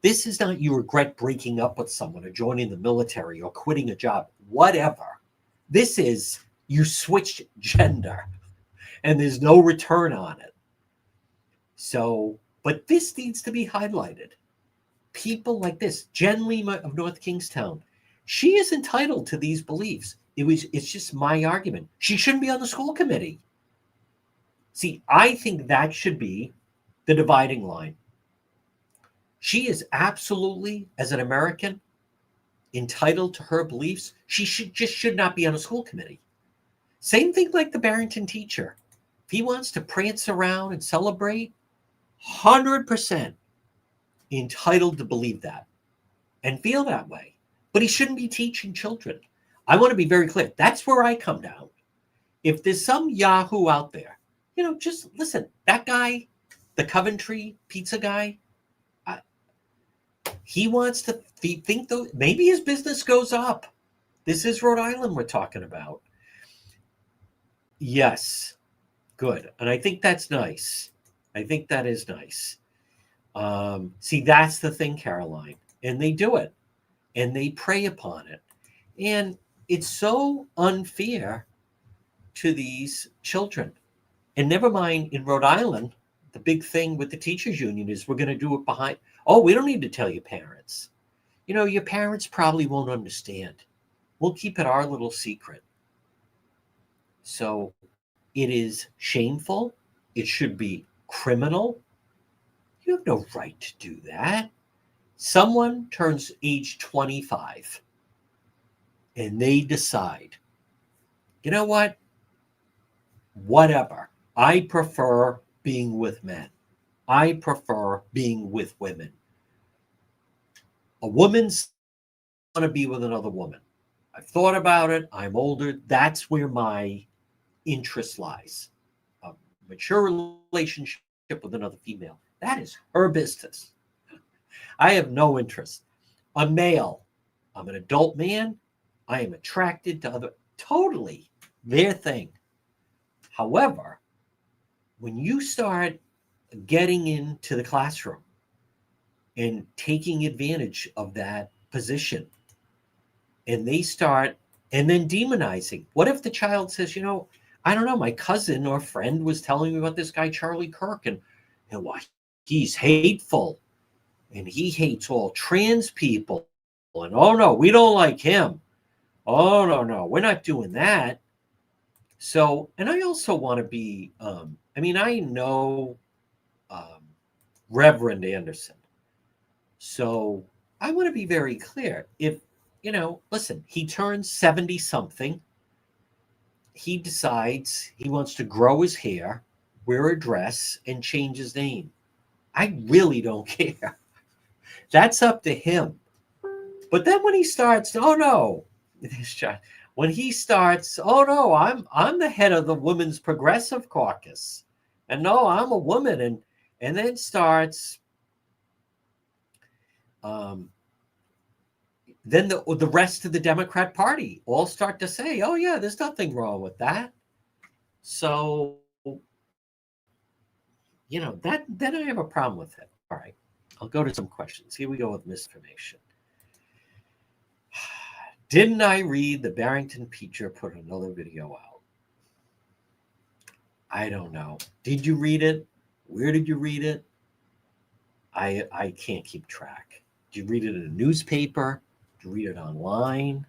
This is not you regret breaking up with someone or joining the military or quitting a job, whatever. This is you switched gender and there's no return on it. So, but this needs to be highlighted. People like this, Jen Lima of North Kingstown, she is entitled to these beliefs. It's just my argument. She shouldn't be on the school committee. See, I think that should be the dividing line. She is absolutely, as an American, entitled to her beliefs. She should not be on a school committee. Same thing like the Barrington teacher. If he wants to prance around and celebrate, 100% entitled to believe that and feel that way. But he shouldn't be teaching children. I want to be very clear. That's where I come down. If there's some Yahoo out there, you know, just listen. That guy, the Coventry pizza guy, he wants to think though. Maybe his business goes up. This is Rhode Island we're talking about. Yes, good, and I think that's nice. I think that is nice. See, that's the thing, Caroline, and they do it, and they prey upon it, and it's so unfair to these children. And never mind, in Rhode Island, the big thing with the teachers union is we're going to do it behind. Oh, we don't need to tell your parents. You know, your parents probably won't understand. We'll keep it our little secret. So it is shameful. It should be criminal. You have no right to do that. Someone turns age 25 and they decide, you know what? Whatever. I prefer being with men. I prefer being with women. A woman's going to be with another woman. I've thought about it. I'm older. That's where my interest lies. A mature relationship with another female. That is her business. I have no interest. A male. I'm an adult man. I am attracted to other. Totally their thing. However, when you start getting into the classroom and taking advantage of that position, and they start, and then demonizing. What if the child says, you know, I don't know, my cousin or friend was telling me about this guy, Charlie Kirk, and why he's hateful, and he hates all trans people, and oh no, we don't like him. Oh no, we're not doing that. So, and I also want to be, I know Reverend Anderson. So I want to be very clear. If, you know, listen, he turns 70 something. He decides he wants to grow his hair, wear a dress, and change his name. I really don't care. That's up to him. But then when he starts, oh no, when he starts, oh no, I'm the head of the Women's Progressive Caucus, and no, I'm a woman, and then starts, then the rest of the Democrat Party all start to say, oh yeah, there's nothing wrong with that. So, you know, that then I have a problem with it. All right, I'll go to some questions. Here we go with misinformation. Didn't I read the Barrington teacher put another video out? I don't know. Did you read it? Where did you read it? I can't keep track. Did you read it in a newspaper? Did you read it online?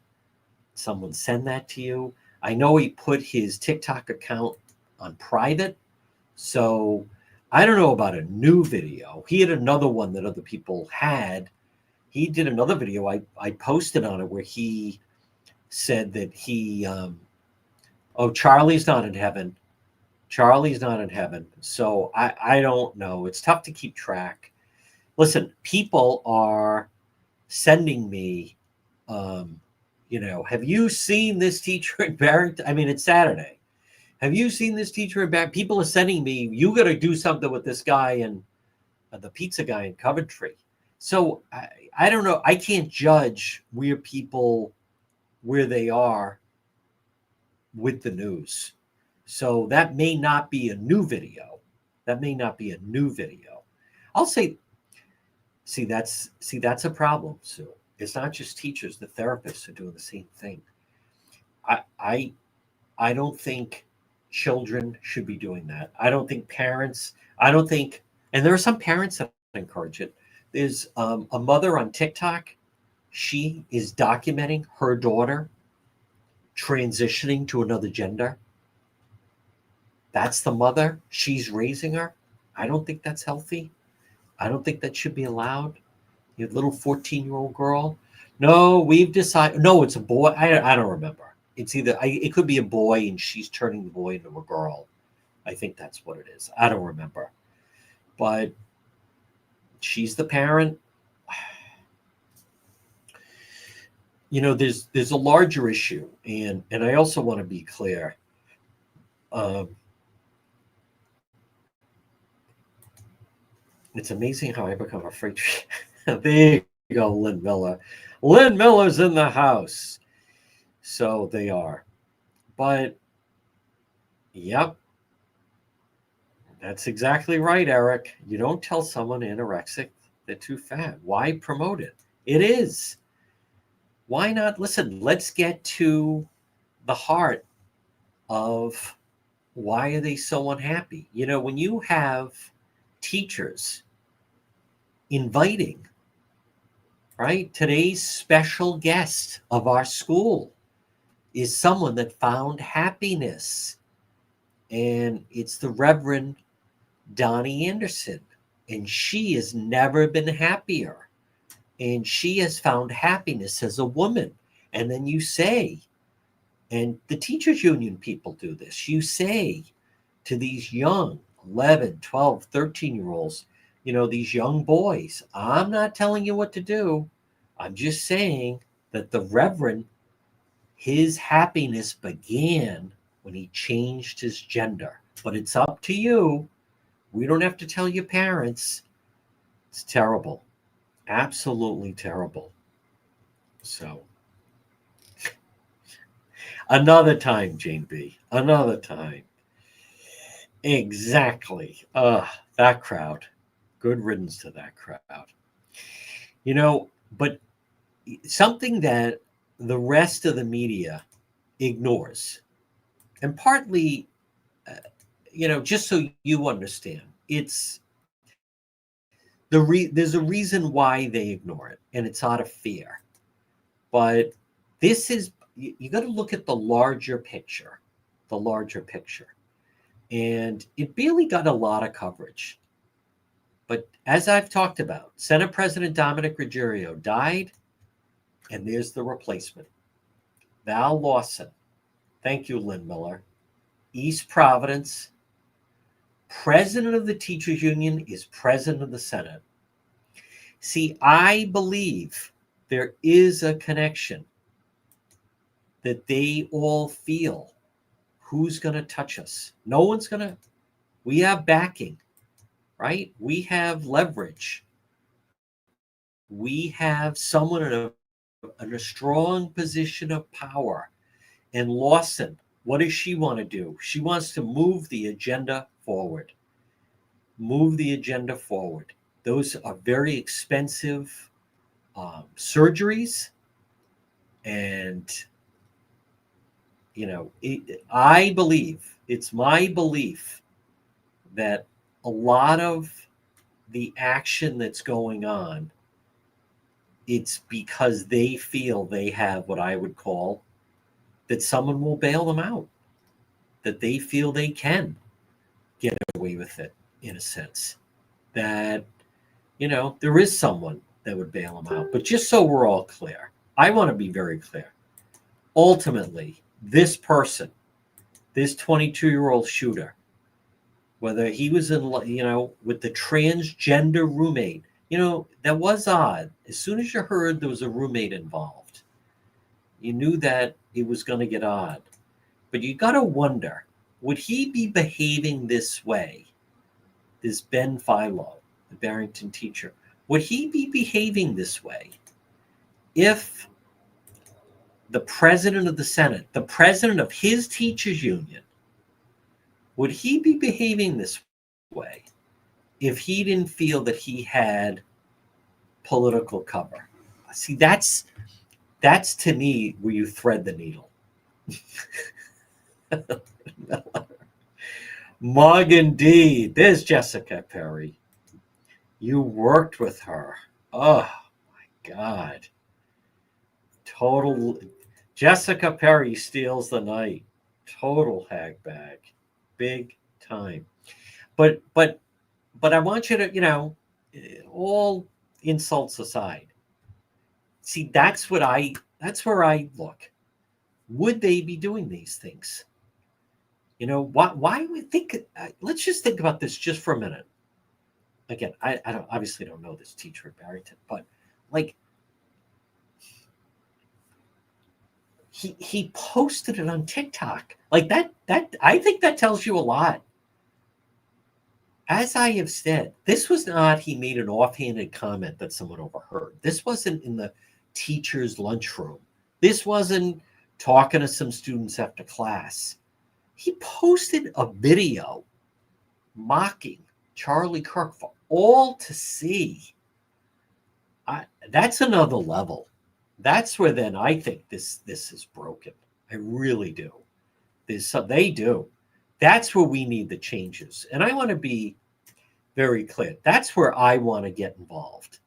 Someone send that to you? I know he put his TikTok account on private, so I don't know about a new video. He had another one that other people had. He did another video. I posted on it where he said that he, Charlie's not in heaven. Charlie's not in heaven. So I don't know. It's tough to keep track. Listen, people are sending me, have you seen this teacher in Barrington? I mean, it's Saturday. Have you seen this teacher in back? People are sending me, you got to do something with this guy and the pizza guy in Coventry. So I don't know. I can't judge where they are with the news. So that may not be a new video. I'll say, that's a problem, Sue. It's not just teachers, the therapists are doing the same thing. I don't think children should be doing that. I don't think parents, and there are some parents that encourage it. There's a mother on TikTok. She is documenting her daughter transitioning to another gender. That's the mother. She's raising her. I don't think that's healthy. I don't think that should be allowed. Your little 14-year-old girl. No, we've decided. No, it's a boy. I don't remember. It's either, it could be a boy and she's turning the boy into a girl. I think that's what it is. I don't remember. But she's the parent. There's a larger issue. And I also want to be clear. It's amazing how I become a freight train. There you go, Lynn Miller. Lynn Miller's in the house. So they are. But, yep. That's exactly right, Eric. You don't tell someone anorexic they're too fat. Why promote it? It is. Why not? Listen, let's get to the heart of why are they so unhappy? When you have teachers inviting, right? Today's special guest of our school is someone that found happiness. And it's the Reverend Donnie Anderson. And she has never been happier. And she has found happiness as a woman. And then you say, and the teachers union people do this, you say to these young 11, 12, 13-year-olds, these young boys, I'm not telling you what to do. I'm just saying that the Reverend, his happiness began when he changed his gender. But it's up to you. We don't have to tell your parents. It's terrible. Absolutely terrible. So, another time, Jane B. Another time. Exactly. That crowd. Good riddance to that crowd. But something that the rest of the media ignores, and partly, just so you understand, it's there's a reason why they ignore it, and it's out of fear. But this is, you got to look at the larger picture, and it barely got a lot of coverage. But as I've talked about, Senate President Dominic Ruggiero died, and there's the replacement. Val Lawson. Thank you, Lynn Miller. East Providence. President of the Teachers Union is president of the Senate. See, I believe there is a connection that they all feel. Who's going to touch us? No one's going to. We have backing, right? We have leverage. We have someone in a strong position of power. And Lawson, what does she want to do? She wants to move the agenda forward. Those are very expensive surgeries. And, I believe, it's my belief that a lot of the action that's going on, it's because they feel they have what I would call that someone will bail them out, that they feel they can get away with it in a sense, that, there is someone that would bail them out. But just so we're all clear, I want to be very clear. Ultimately, this person, this 22-year-old shooter, whether he was in, with the transgender roommate, that was odd. As soon as you heard there was a roommate involved, you knew that it was going to get odd. But you got to wonder, would he be behaving this way? This Ben Philo, the Barrington teacher, would he be behaving this way if the president of the Senate, the president of his teachers union, would he be behaving this way if he didn't feel that he had political cover? See, that's to me where you thread the needle. Morgan D. There's Jessica Perry. You worked with her. Oh my God. Total. Jessica Perry steals the night. Total hag bag. Big time. But I want you to, all insults aside. See, that's where I look. Would they be doing these things? Why we think? Let's just think about this just for a minute. Again, I obviously don't know this teacher at Barrington, but like he posted it on TikTok. Like that I think that tells you a lot. As I have said, this was not he made an offhanded comment that someone overheard. This wasn't in the teacher's lunchroom. This wasn't talking to some students after class. He posted a video mocking Charlie Kirk for all to see. That's another level. That's where then I think this is broken. I really do. They do. That's where we need the changes. And I want to be very clear. That's where I want to get involved.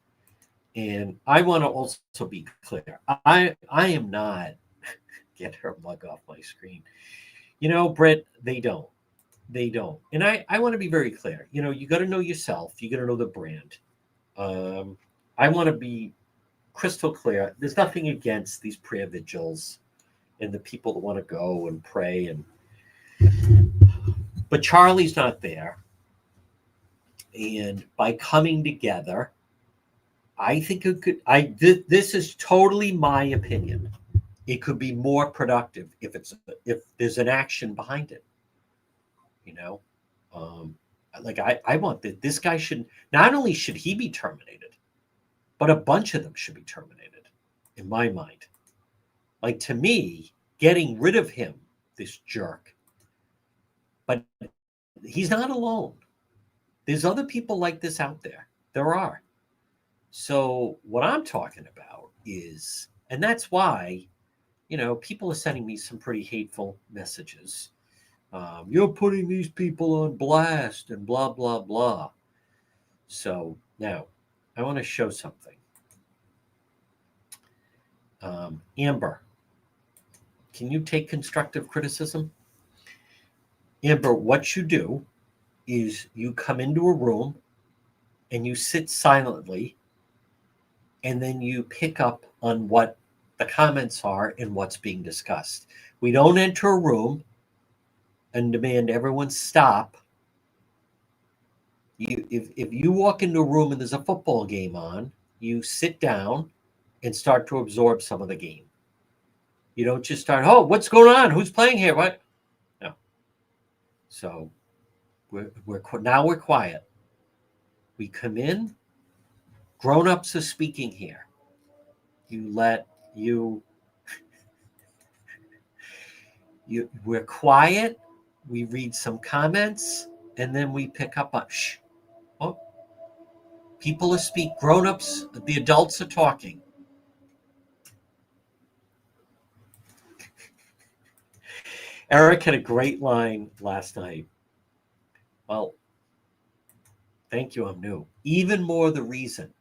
And I want to also be clear. I am not, get her mug off my screen. Britt, they don't. They don't. And I want to be very clear. You got to know yourself. You got to know the brand. I want to be crystal clear. There's nothing against these prayer vigils and the people that want to go and pray. But Charlie's not there. And by coming together, I think it could. This is totally my opinion. It could be more productive if there's an action behind it. I want that this guy should not only should he be terminated, but a bunch of them should be terminated. In my mind, like to me, getting rid of him, this jerk. But he's not alone. There's other people like this out there. There are. So what I'm talking about is, and that's why, people are sending me some pretty hateful messages. You're putting these people on blast and blah, blah, blah. So now I want to show something. Amber, can you take constructive criticism? Amber, what you do is you come into a room and you sit silently and then you pick up on what the comments are and what's being discussed. We don't enter a room and demand everyone stop. If you walk into a room and there's a football game on, you sit down and start to absorb some of the game. You don't just start, what's going on? Who's playing here? What? No. So we're quiet. We come in. Grown-ups are speaking here. We're quiet. We read some comments, and then we pick up on people are speaking. Grown-ups, the adults are talking. Eric had a great line last night. Well, thank you, I'm new. Even more the reason.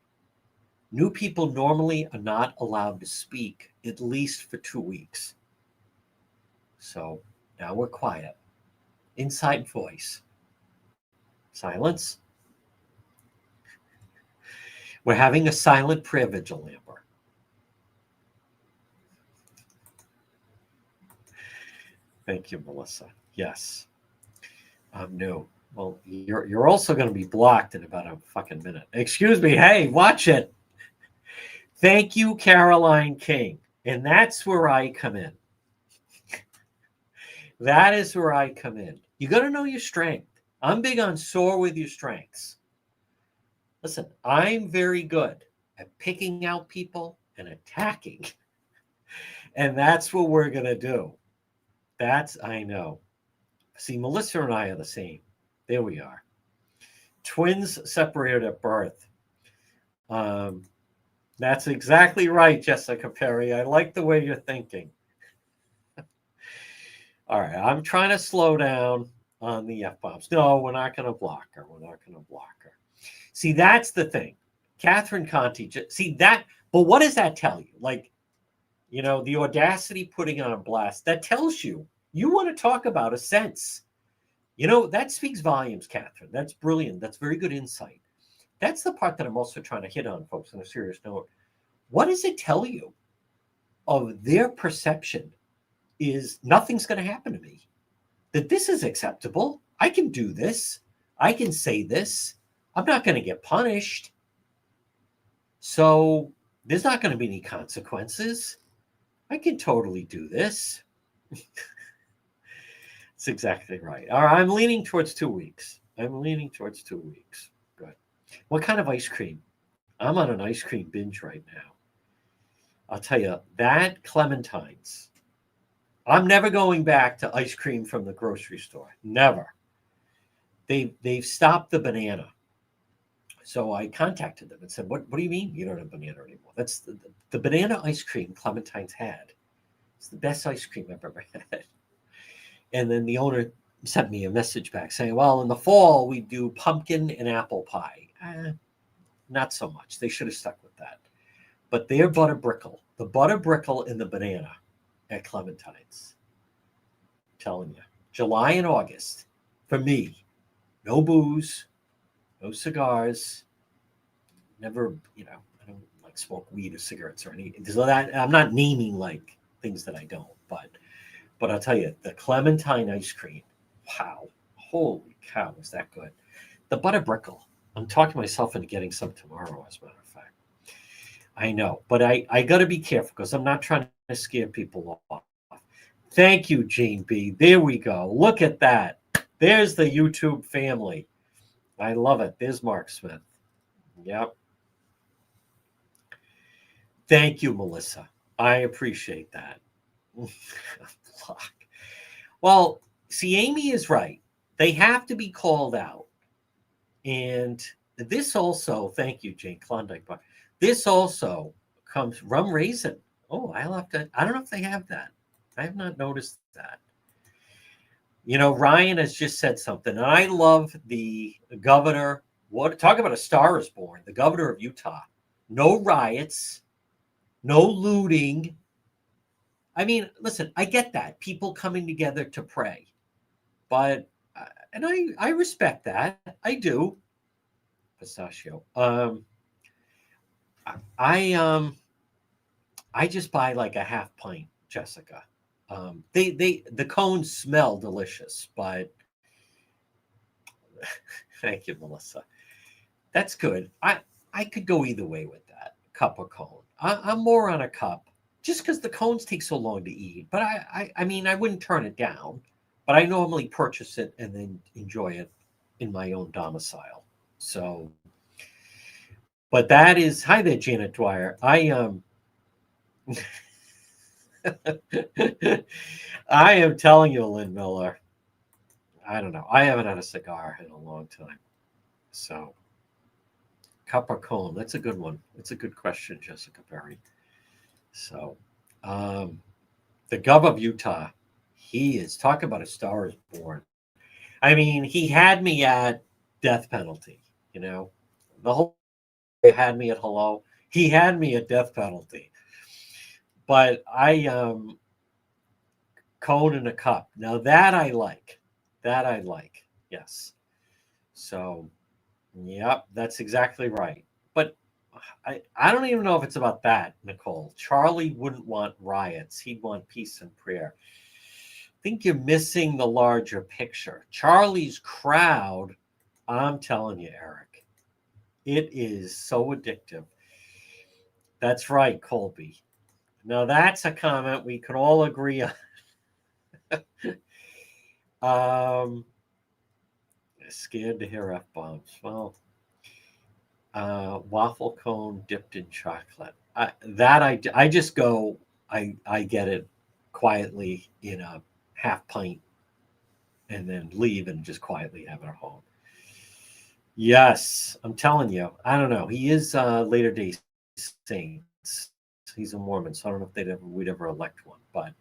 New people normally are not allowed to speak at least for 2 weeks. So now we're quiet. Inside voice. Silence. We're having a silent prayer vigil, Amber. Thank you, Melissa. Yes. I'm new. Well, you're also going to be blocked in about a fucking minute. Excuse me. Hey, watch it. Thank you, Caroline King. And that's where I come in. That is where I come in. You got to know your strength. I'm big on soar with your strengths. Listen, I'm very good at picking out people and attacking. And that's what we're going to do. I know. See, Melissa and I are the same. There we are. Twins separated at birth. That's exactly right, Jessica Perry. I like the way you're thinking. All right, I'm trying to slow down on the F-bombs. No, we're not going to block her. We're not going to block her. See, that's the thing. Catherine Conti, see that, but what does that tell you? Like, the audacity putting on a blast, that tells you want to talk about a sense. That speaks volumes, Catherine. That's brilliant. That's very good insight. That's the part that I'm also trying to hit on, folks, on a serious note. What does it tell you of their perception is nothing's going to happen to me? That this is acceptable. I can do this. I can say this. I'm not going to get punished. So there's not going to be any consequences. I can totally do this. That's exactly right. All right, I'm leaning towards 2 weeks. Good. What kind of ice cream? I'm on an ice cream binge right now. I'll tell you, that Clementine's. I'm never going back to ice cream from the grocery store. Never. They've stopped the banana. So I contacted them and said, what do you mean you don't have banana anymore? That's the banana ice cream Clementine's had. It's the best ice cream I've ever had. And then the owner sent me a message back saying, well, in the fall, we do pumpkin and apple pie. Not so much. They should have stuck with that. But their butter brickle, the butter brickle and the banana at Clementine's. I'm telling you, July and August, for me, no booze, no cigars, never, I don't like smoke weed or cigarettes or anything. So that, I'm not naming like things that I don't, but I'll tell you, the Clementine ice cream, wow, holy cow, is that good. The butter brickle, I'm talking myself into getting some tomorrow, as a matter of fact. I know, but I got to be careful because I'm not trying to scare people off. Thank you, Gene B. There we go. Look at that. There's the YouTube family. I love it. There's Mark Smith. Yep. Thank you, Melissa. I appreciate that. Well, see, Amy is right. They have to be called out. And this also, thank you, Jane Klondike Bar. This also comes rum raisin. Oh, I don't know if they have that. I have not noticed that. Ryan has just said something, and I love the governor. Talk about a star is born. The governor of Utah. No riots, no looting. I mean, listen, I get that. People coming together to pray. But, and I respect that. I do. Pistachio. I just buy like a half pint, Jessica. The cones smell delicious, but thank you, Melissa. That's good. I could go either way with that cup or cone. I'm more on a cup just because the cones take so long to eat. But I mean, I wouldn't turn it down. But I normally purchase it and then enjoy it in my own domicile. So, but that is, hi there, Janet Dwyer. I am telling you, Lynn Miller, I don't know. I haven't had a cigar in a long time. So, cup or cone? That's a good one. It's a good question, Jessica Perry. So, the Gov of Utah, he is, talk about a star is born. I mean, he had me at death penalty, the whole had me at hello. He had me at death penalty. But cone in a cup. Now that I like. Yes. So, yep, that's exactly right. But I don't even know if it's about that, Nicole. Charlie wouldn't want riots. He'd want peace and prayer. I think you're missing the larger picture. Charlie's crowd, I'm telling you, Eric, it is so addictive. That's right, Colby. Now that's a comment we can all agree on. Scared to hear F-bombs. Well, waffle cone dipped in chocolate. I just go, I get it quietly in a half pint and then leave and just quietly have it at home. Yes, I'm telling you. I don't know. He is Latter Day Saints. He's a Mormon, so I don't know if we'd ever elect one. But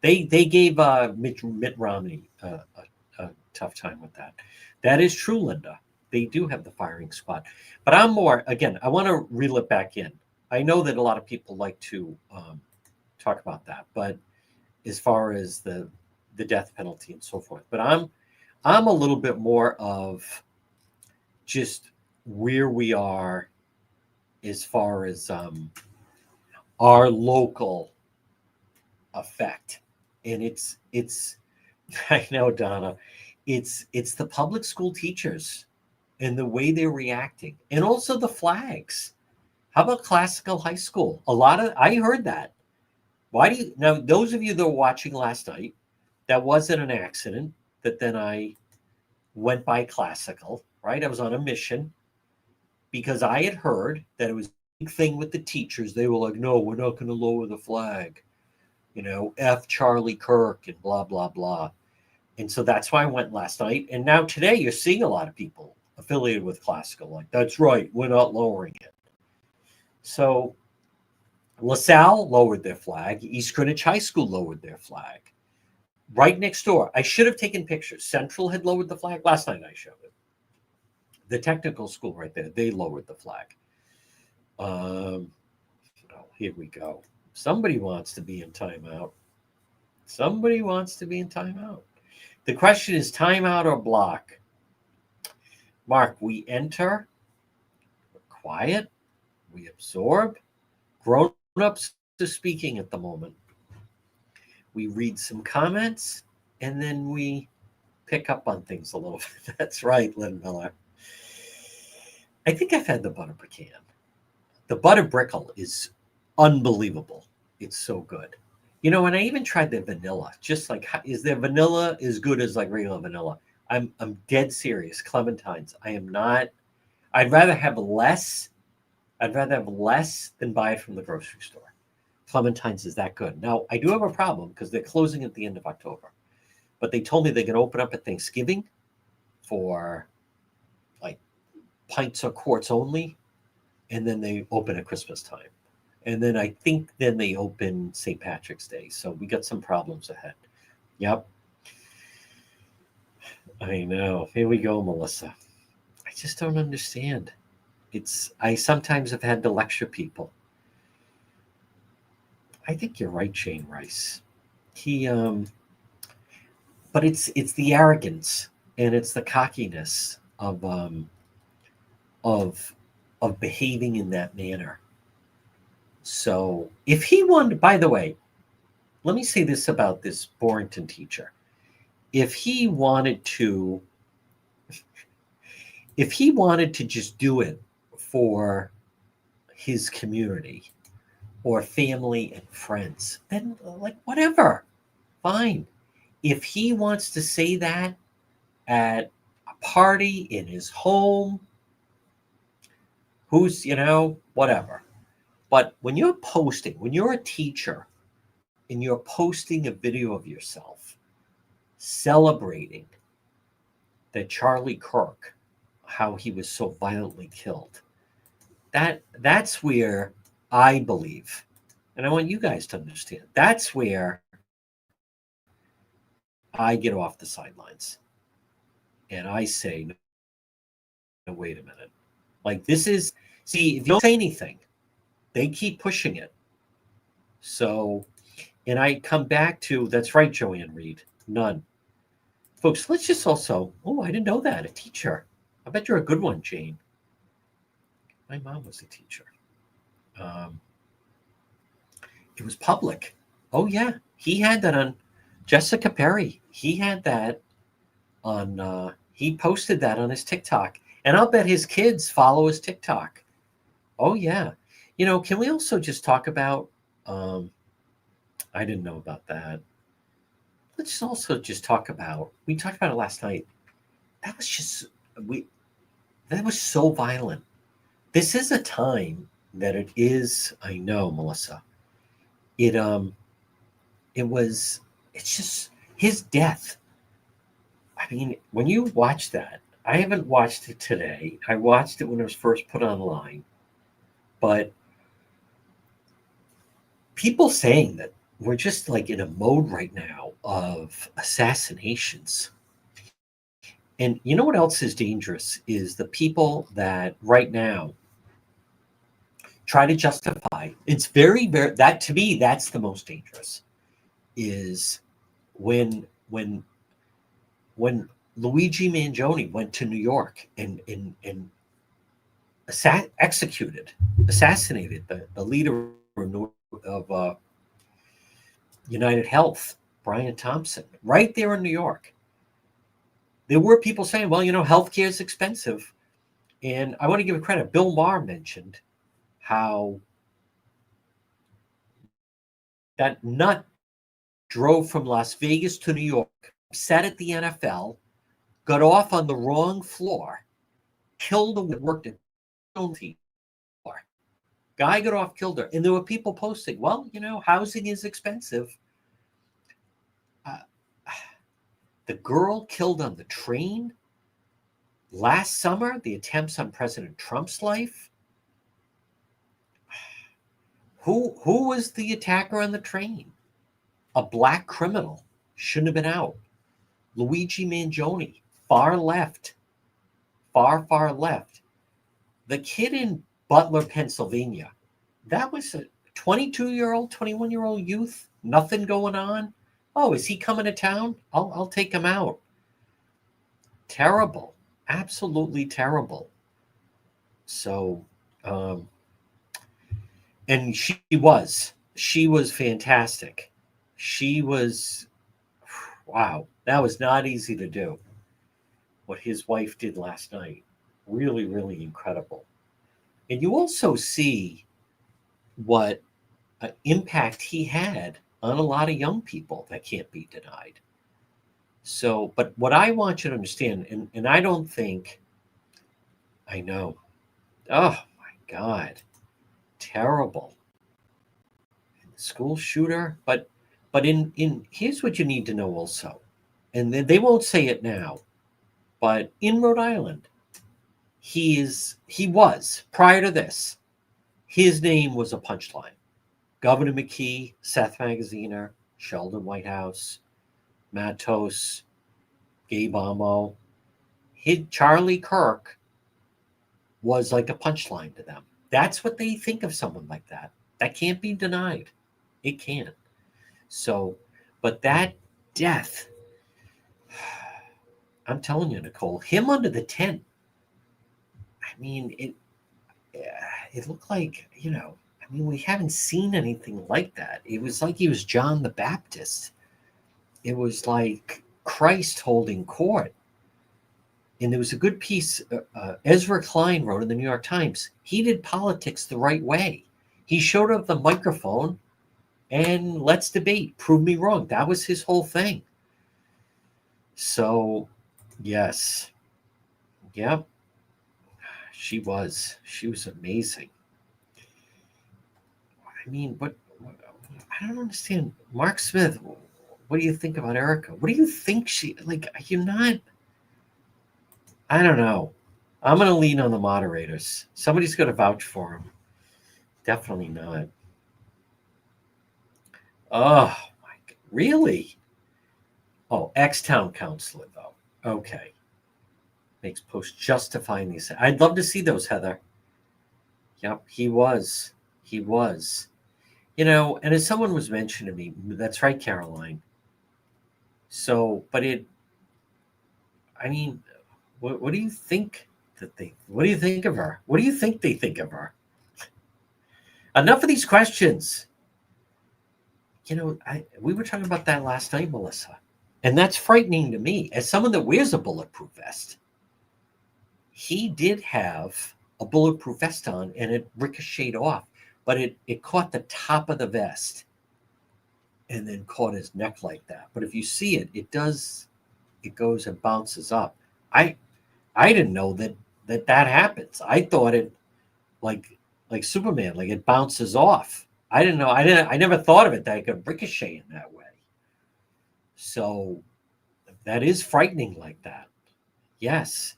they gave Mitt Romney a tough time with that. That is true, Linda. They do have the firing squad. But I'm more, again, I want to reel it back in. I know that a lot of people like to talk about that, but as far as the death penalty and so forth. But I'm a little bit more of just where we are as far as our local effect. And it's I know, Donna, it's the public school teachers and the way they're reacting, and also the flags. How about classical high school? A lot of I heard that. Why do you now? Those of you that were watching last night, that wasn't an accident. That then I went by classical. Right, I was on a mission because I had heard that it was a big thing with the teachers. They were like, "No, we're not going to lower the flag." F Charlie Kirk and blah blah blah. And so that's why I went last night. And now today you're seeing a lot of people affiliated with classical. Like, that's right, we're not lowering it. So LaSalle lowered their flag. East Greenwich High School lowered their flag. Right next door, I should have taken pictures. Central had lowered the flag. Last night I showed it. The technical school right there, they lowered the flag. Here we go. Somebody wants to be in timeout. Somebody wants to be in timeout. The question is timeout or block. Mark, we enter, we're quiet, we absorb. Grown-ups are speaking at the moment. We read some comments, and then we pick up on things a little bit. That's right, Lynn Miller. I think I've had the butter pecan. The butter brickle is unbelievable. It's so good. And I even tried the vanilla. Just like, is their vanilla as good as like regular vanilla? I'm dead serious. Clementines. I am not. I'd rather have less. I'd rather have less than buy it from the grocery store. Clementines is that good. Now I do have a problem because they're closing at the end of October, but they told me they can open up at Thanksgiving for like pints or quarts only, and then they open at Christmas time. And then I think then they open St. Patrick's Day. So we got some problems ahead. Yep. I know. Here we go, Melissa. I just don't understand. I sometimes have had to lecture people. I think you're right, Jane Rice. But it's the arrogance and it's the cockiness of behaving in that manner. So if he wanted, by the way, let me say this about this Borrington teacher. If he wanted to just do it for his community or family and friends, then like whatever, fine. If he wants to say that at a party in his home, whatever. But when you're a teacher and you're posting a video of yourself celebrating that Charlie Kirk, how he was so violently killed, that's where I believe, and I want you guys to understand, that's where I get off the sidelines. And I say, no, wait a minute. Like if you don't say anything, they keep pushing it. So, and I come back to, that's right, Joanne Reed, none. Folks, let's just also, I didn't know that, a teacher. I bet you're a good one, Jane. My mom was a teacher. It was public. Oh, yeah. He had that on Jessica Perry. He had that on, he posted that on his TikTok. And I'll bet his kids follow his TikTok. Oh, yeah. Can we also just talk about, I didn't know about that. Let's also just talk about, we talked about it last night, that was just that was so violent. This is a time that it is, I know, Melissa. It it was it's just his death. I mean, when you watch that, I haven't watched it today. I watched it when it was first put online, but people saying that we're just like in a mode right now of assassinations. And you know what else is dangerous is the people that right now try to justify. It's very that to me that's the most dangerous is when when when Luigi Mangione went to New York and assassinated the leader of United Health, Brian Thompson, right there in New York. There were people saying, well, healthcare is expensive. And I want to give a credit. Bill Maher mentioned how that nut drove from Las Vegas to New York, sat at the NFL, got off on the wrong floor, killed a woman that worked at the team. Guy got off, killed her. And there were people posting, well, housing is expensive. The girl killed on the train last summer, the attempts on President Trump's life. Who was the attacker on the train? A black criminal. Shouldn't have been out. Luigi Mangione, far left. Far left. The kid in Butler, Pennsylvania, that was a 22-year-old, 21-year-old youth, nothing going on. Oh, is he coming to town? I'll take him out. Terrible. Absolutely terrible. So, and she was fantastic. She was, wow, that was not easy to do. What his wife did last night, really, really incredible. And you also see what impact he had on a lot of young people that can't be denied. So, but what I want you to understand, and I don't think, I know, oh my God, terrible. School shooter, but in here's what you need to know also, and they won't say it now, but in Rhode Island, he was prior to this, his name was a punchline. Governor McKee, Seth Magaziner, Sheldon Whitehouse, Matos, Gabe Amo, Charlie Kirk was like a punchline to them. That's what they think of someone like that. That can't be denied. It can't. So, but that death, I'm telling you, Nicole, him under the tent. I mean, it looked like, I mean, we haven't seen anything like that. It was like he was John the Baptist. It was like Christ holding court. And there was a good piece Ezra Klein wrote in the New York Times. He did politics the right way. He showed up the microphone and let's debate. Prove me wrong. That was his whole thing. So, yes. Yep. She was amazing. I mean, but I don't understand. Mark Smith, what do you think about Erica? What do you think are you not? I don't know. I'm going to lean on the moderators. Somebody's going to vouch for him. Definitely not. Oh, my God. Really? Oh, ex-town councilor, though. Okay. Makes posts justifying these. I'd love to see those, Heather. Yep, he was. And as someone was mentioning to me, that's right, Caroline. So, but I mean, what do you think what do you think of her? What do you think they think of her? Enough of these questions. We were talking about that last night, Melissa. And that's frightening to me. As someone that wears a bulletproof vest, he did have a bulletproof vest on and it ricocheted off, but it caught the top of the vest and then caught his neck like that. But if you see it, it goes and bounces up. I I didn't know that happens. I thought it like Superman, like it bounces off. I didn't know. I never thought of it that it could ricochet in that way. So that is frightening like that. Yes,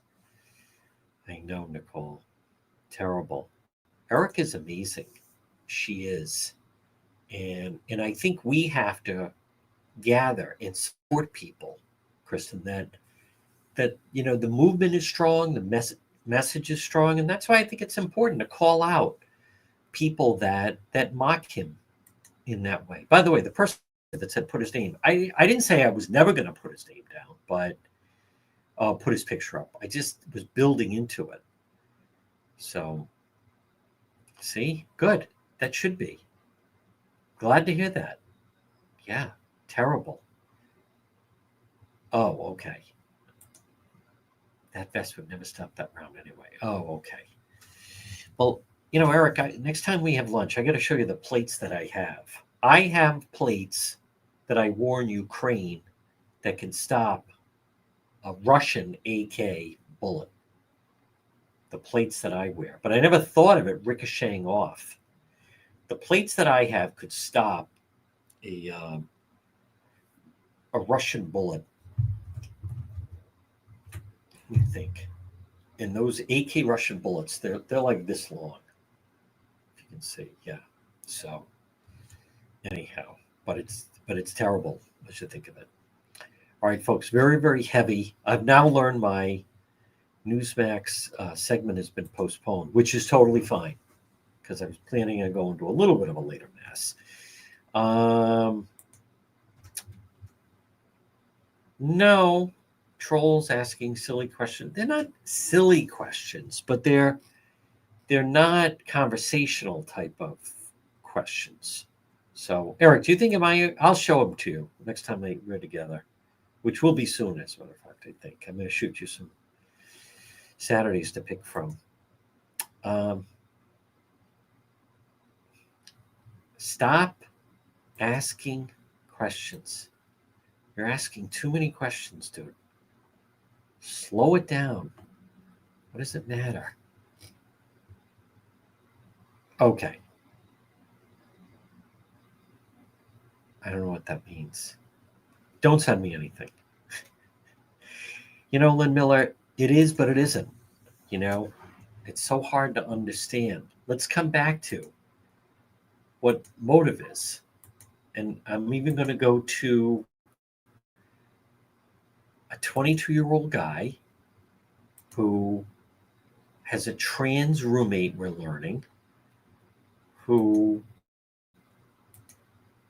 I know, Nicole. Terrible. Erica's amazing. She is. And I think we have to gather and support people, Kristen, that the movement is strong, the message is strong, and that's why I think it's important to call out people that mock him in that way. By the way, the person that said put his name, I didn't say I was never going to put his name down, but put his picture up. I just was building into it. So, see, good. That should be. Glad to hear that. Yeah, terrible. Oh, okay. That vest would never stop that round anyway. Oh, okay. Well, Eric, next time we have lunch, I got to show you the plates that I have. I have plates that I wore in Ukraine that can stop a Russian AK bullet. The plates that I wear, but I never thought of it ricocheting off. The plates that I have could stop a Russian bullet. Let me think. And those AK Russian bullets, they're like this long. If you can see, yeah. So anyhow, but it's terrible. I should think of it. All right, folks, very, very heavy. I've now learned my Newsmax segment has been postponed, which is totally fine because I was planning on going to a little bit of a later mass. No, trolls asking silly questions. They're not silly questions, but they're not conversational type of questions. So, Eric, do you think I'll show them to you next time we're together, which will be soon, as a matter of fact, I think. I'm going to shoot you some Saturdays to pick from. Stop asking questions. You're asking too many questions, dude. Slow it down. What does it matter? Okay. I don't know what that means. Don't send me anything. Lynn Miller, it is, but it isn't. It's so hard to understand. Let's come back to what motive is. And I'm even going to go to a 22-year-old guy who has a trans roommate, we're learning, who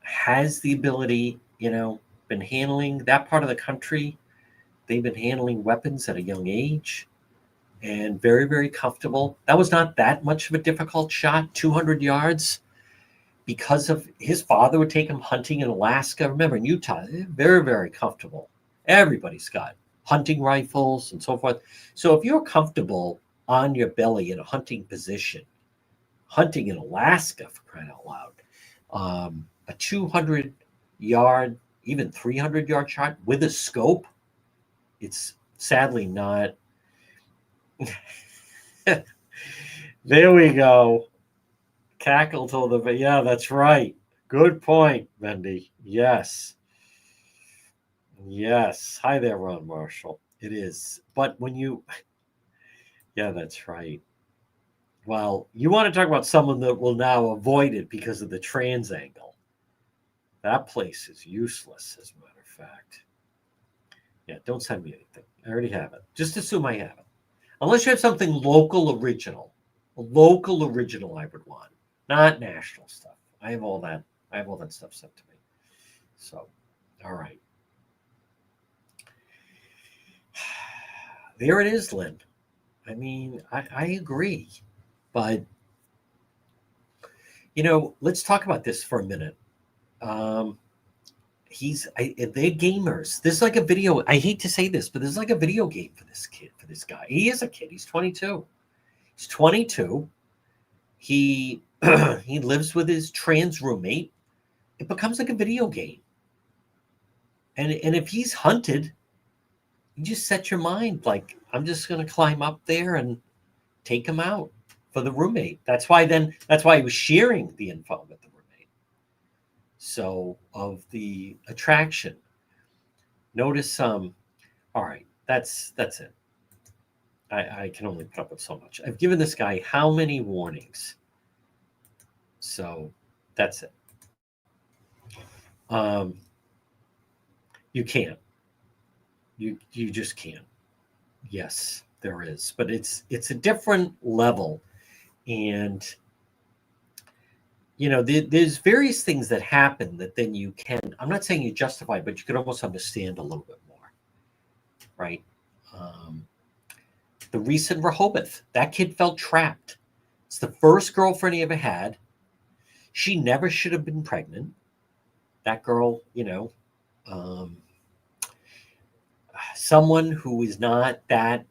has the ability, been handling that part of the country. They've been handling weapons at a young age and very, very comfortable. That was not that much of a difficult shot, 200 yards, because of his father would take him hunting in Alaska. Remember, in Utah, very, very comfortable. Everybody's got hunting rifles and so forth. So if you're comfortable on your belly in a hunting position, hunting in Alaska, for crying out loud, a 200-yard, even 300-yard shot with a scope, it's sadly not. There we go. Cackle till the, yeah, that's right. Good point, Wendy. Yes. Yes. Hi there, Ron Marshall. It is. But when yeah, that's right. Well, you want to talk about someone that will now avoid it because of the trans angle. That place is useless, as a matter of fact. Yeah, don't send me anything. I already have it. Just assume I have it. Unless you have something local original. A local original I would want. Not national stuff. I have all that stuff sent to me. So, all right. There it is, Lynn. I mean, I agree. But, let's talk about this for a minute. They're gamers. This is like a video. I hate to say this, but this is like a video game for this kid, for this guy. He is a kid. He's 22. He's 22. He he lives with his trans roommate. It becomes like a video game. And if he's hunted, You just set your mind like, I'm just going to climb up there and take him out for the roommate. That's why he was sharing the info with the roommate. So of the attraction, notice all right, that's it. I can only put up with so much. I've given this guy how many warnings? So that's it. You can't. You just can't. Yes, there is, but it's a different level, and there's various things that happen that then you can. I'm not saying you justify, but you could almost understand a little bit more, right? The recent Rehoboth, that kid felt trapped. It's the first girlfriend he ever had. She never should have been pregnant. That girl, someone who is not that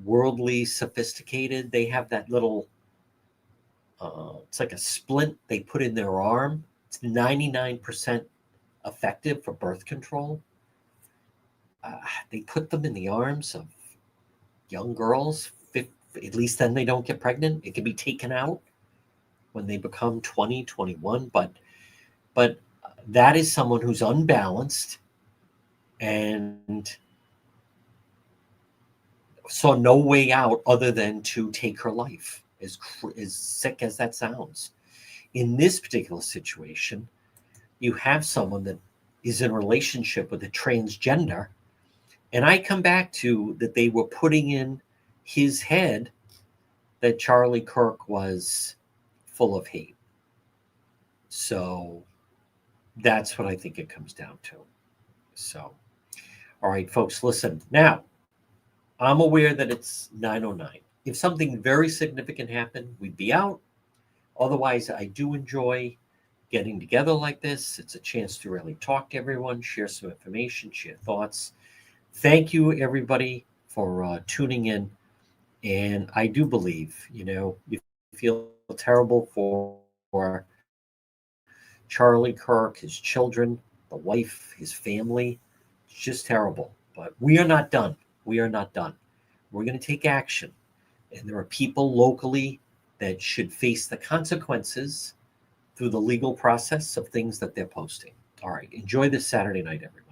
worldly sophisticated, they have that little, it's like a splint they put in their arm. It's 99% effective for birth control. They put them in the arms of young girls. At least then they don't get pregnant. It can be taken out when they become 20, 21. But that is someone who's unbalanced and saw no way out other than to take her life, as sick as that sounds. In this particular situation, you have someone that is in a relationship with a transgender, and I come back to that they were putting in his head that Charlie Kirk was full of hate. So that's what I think it comes down to. So, all right, folks, listen. Now, I'm aware that it's 9:09. If something very significant happened, we'd be out. Otherwise, I do enjoy getting together like this. It's a chance to really talk to everyone, share some information, share thoughts. Thank you, everybody, for tuning in. And I do believe, you feel terrible for Charlie Kirk, his children, the wife, his family. It's just terrible. But we are not done. We are not done. We're going to take action. And there are people locally that should face the consequences through the legal process of things that they're posting. All right. Enjoy this Saturday night, everybody.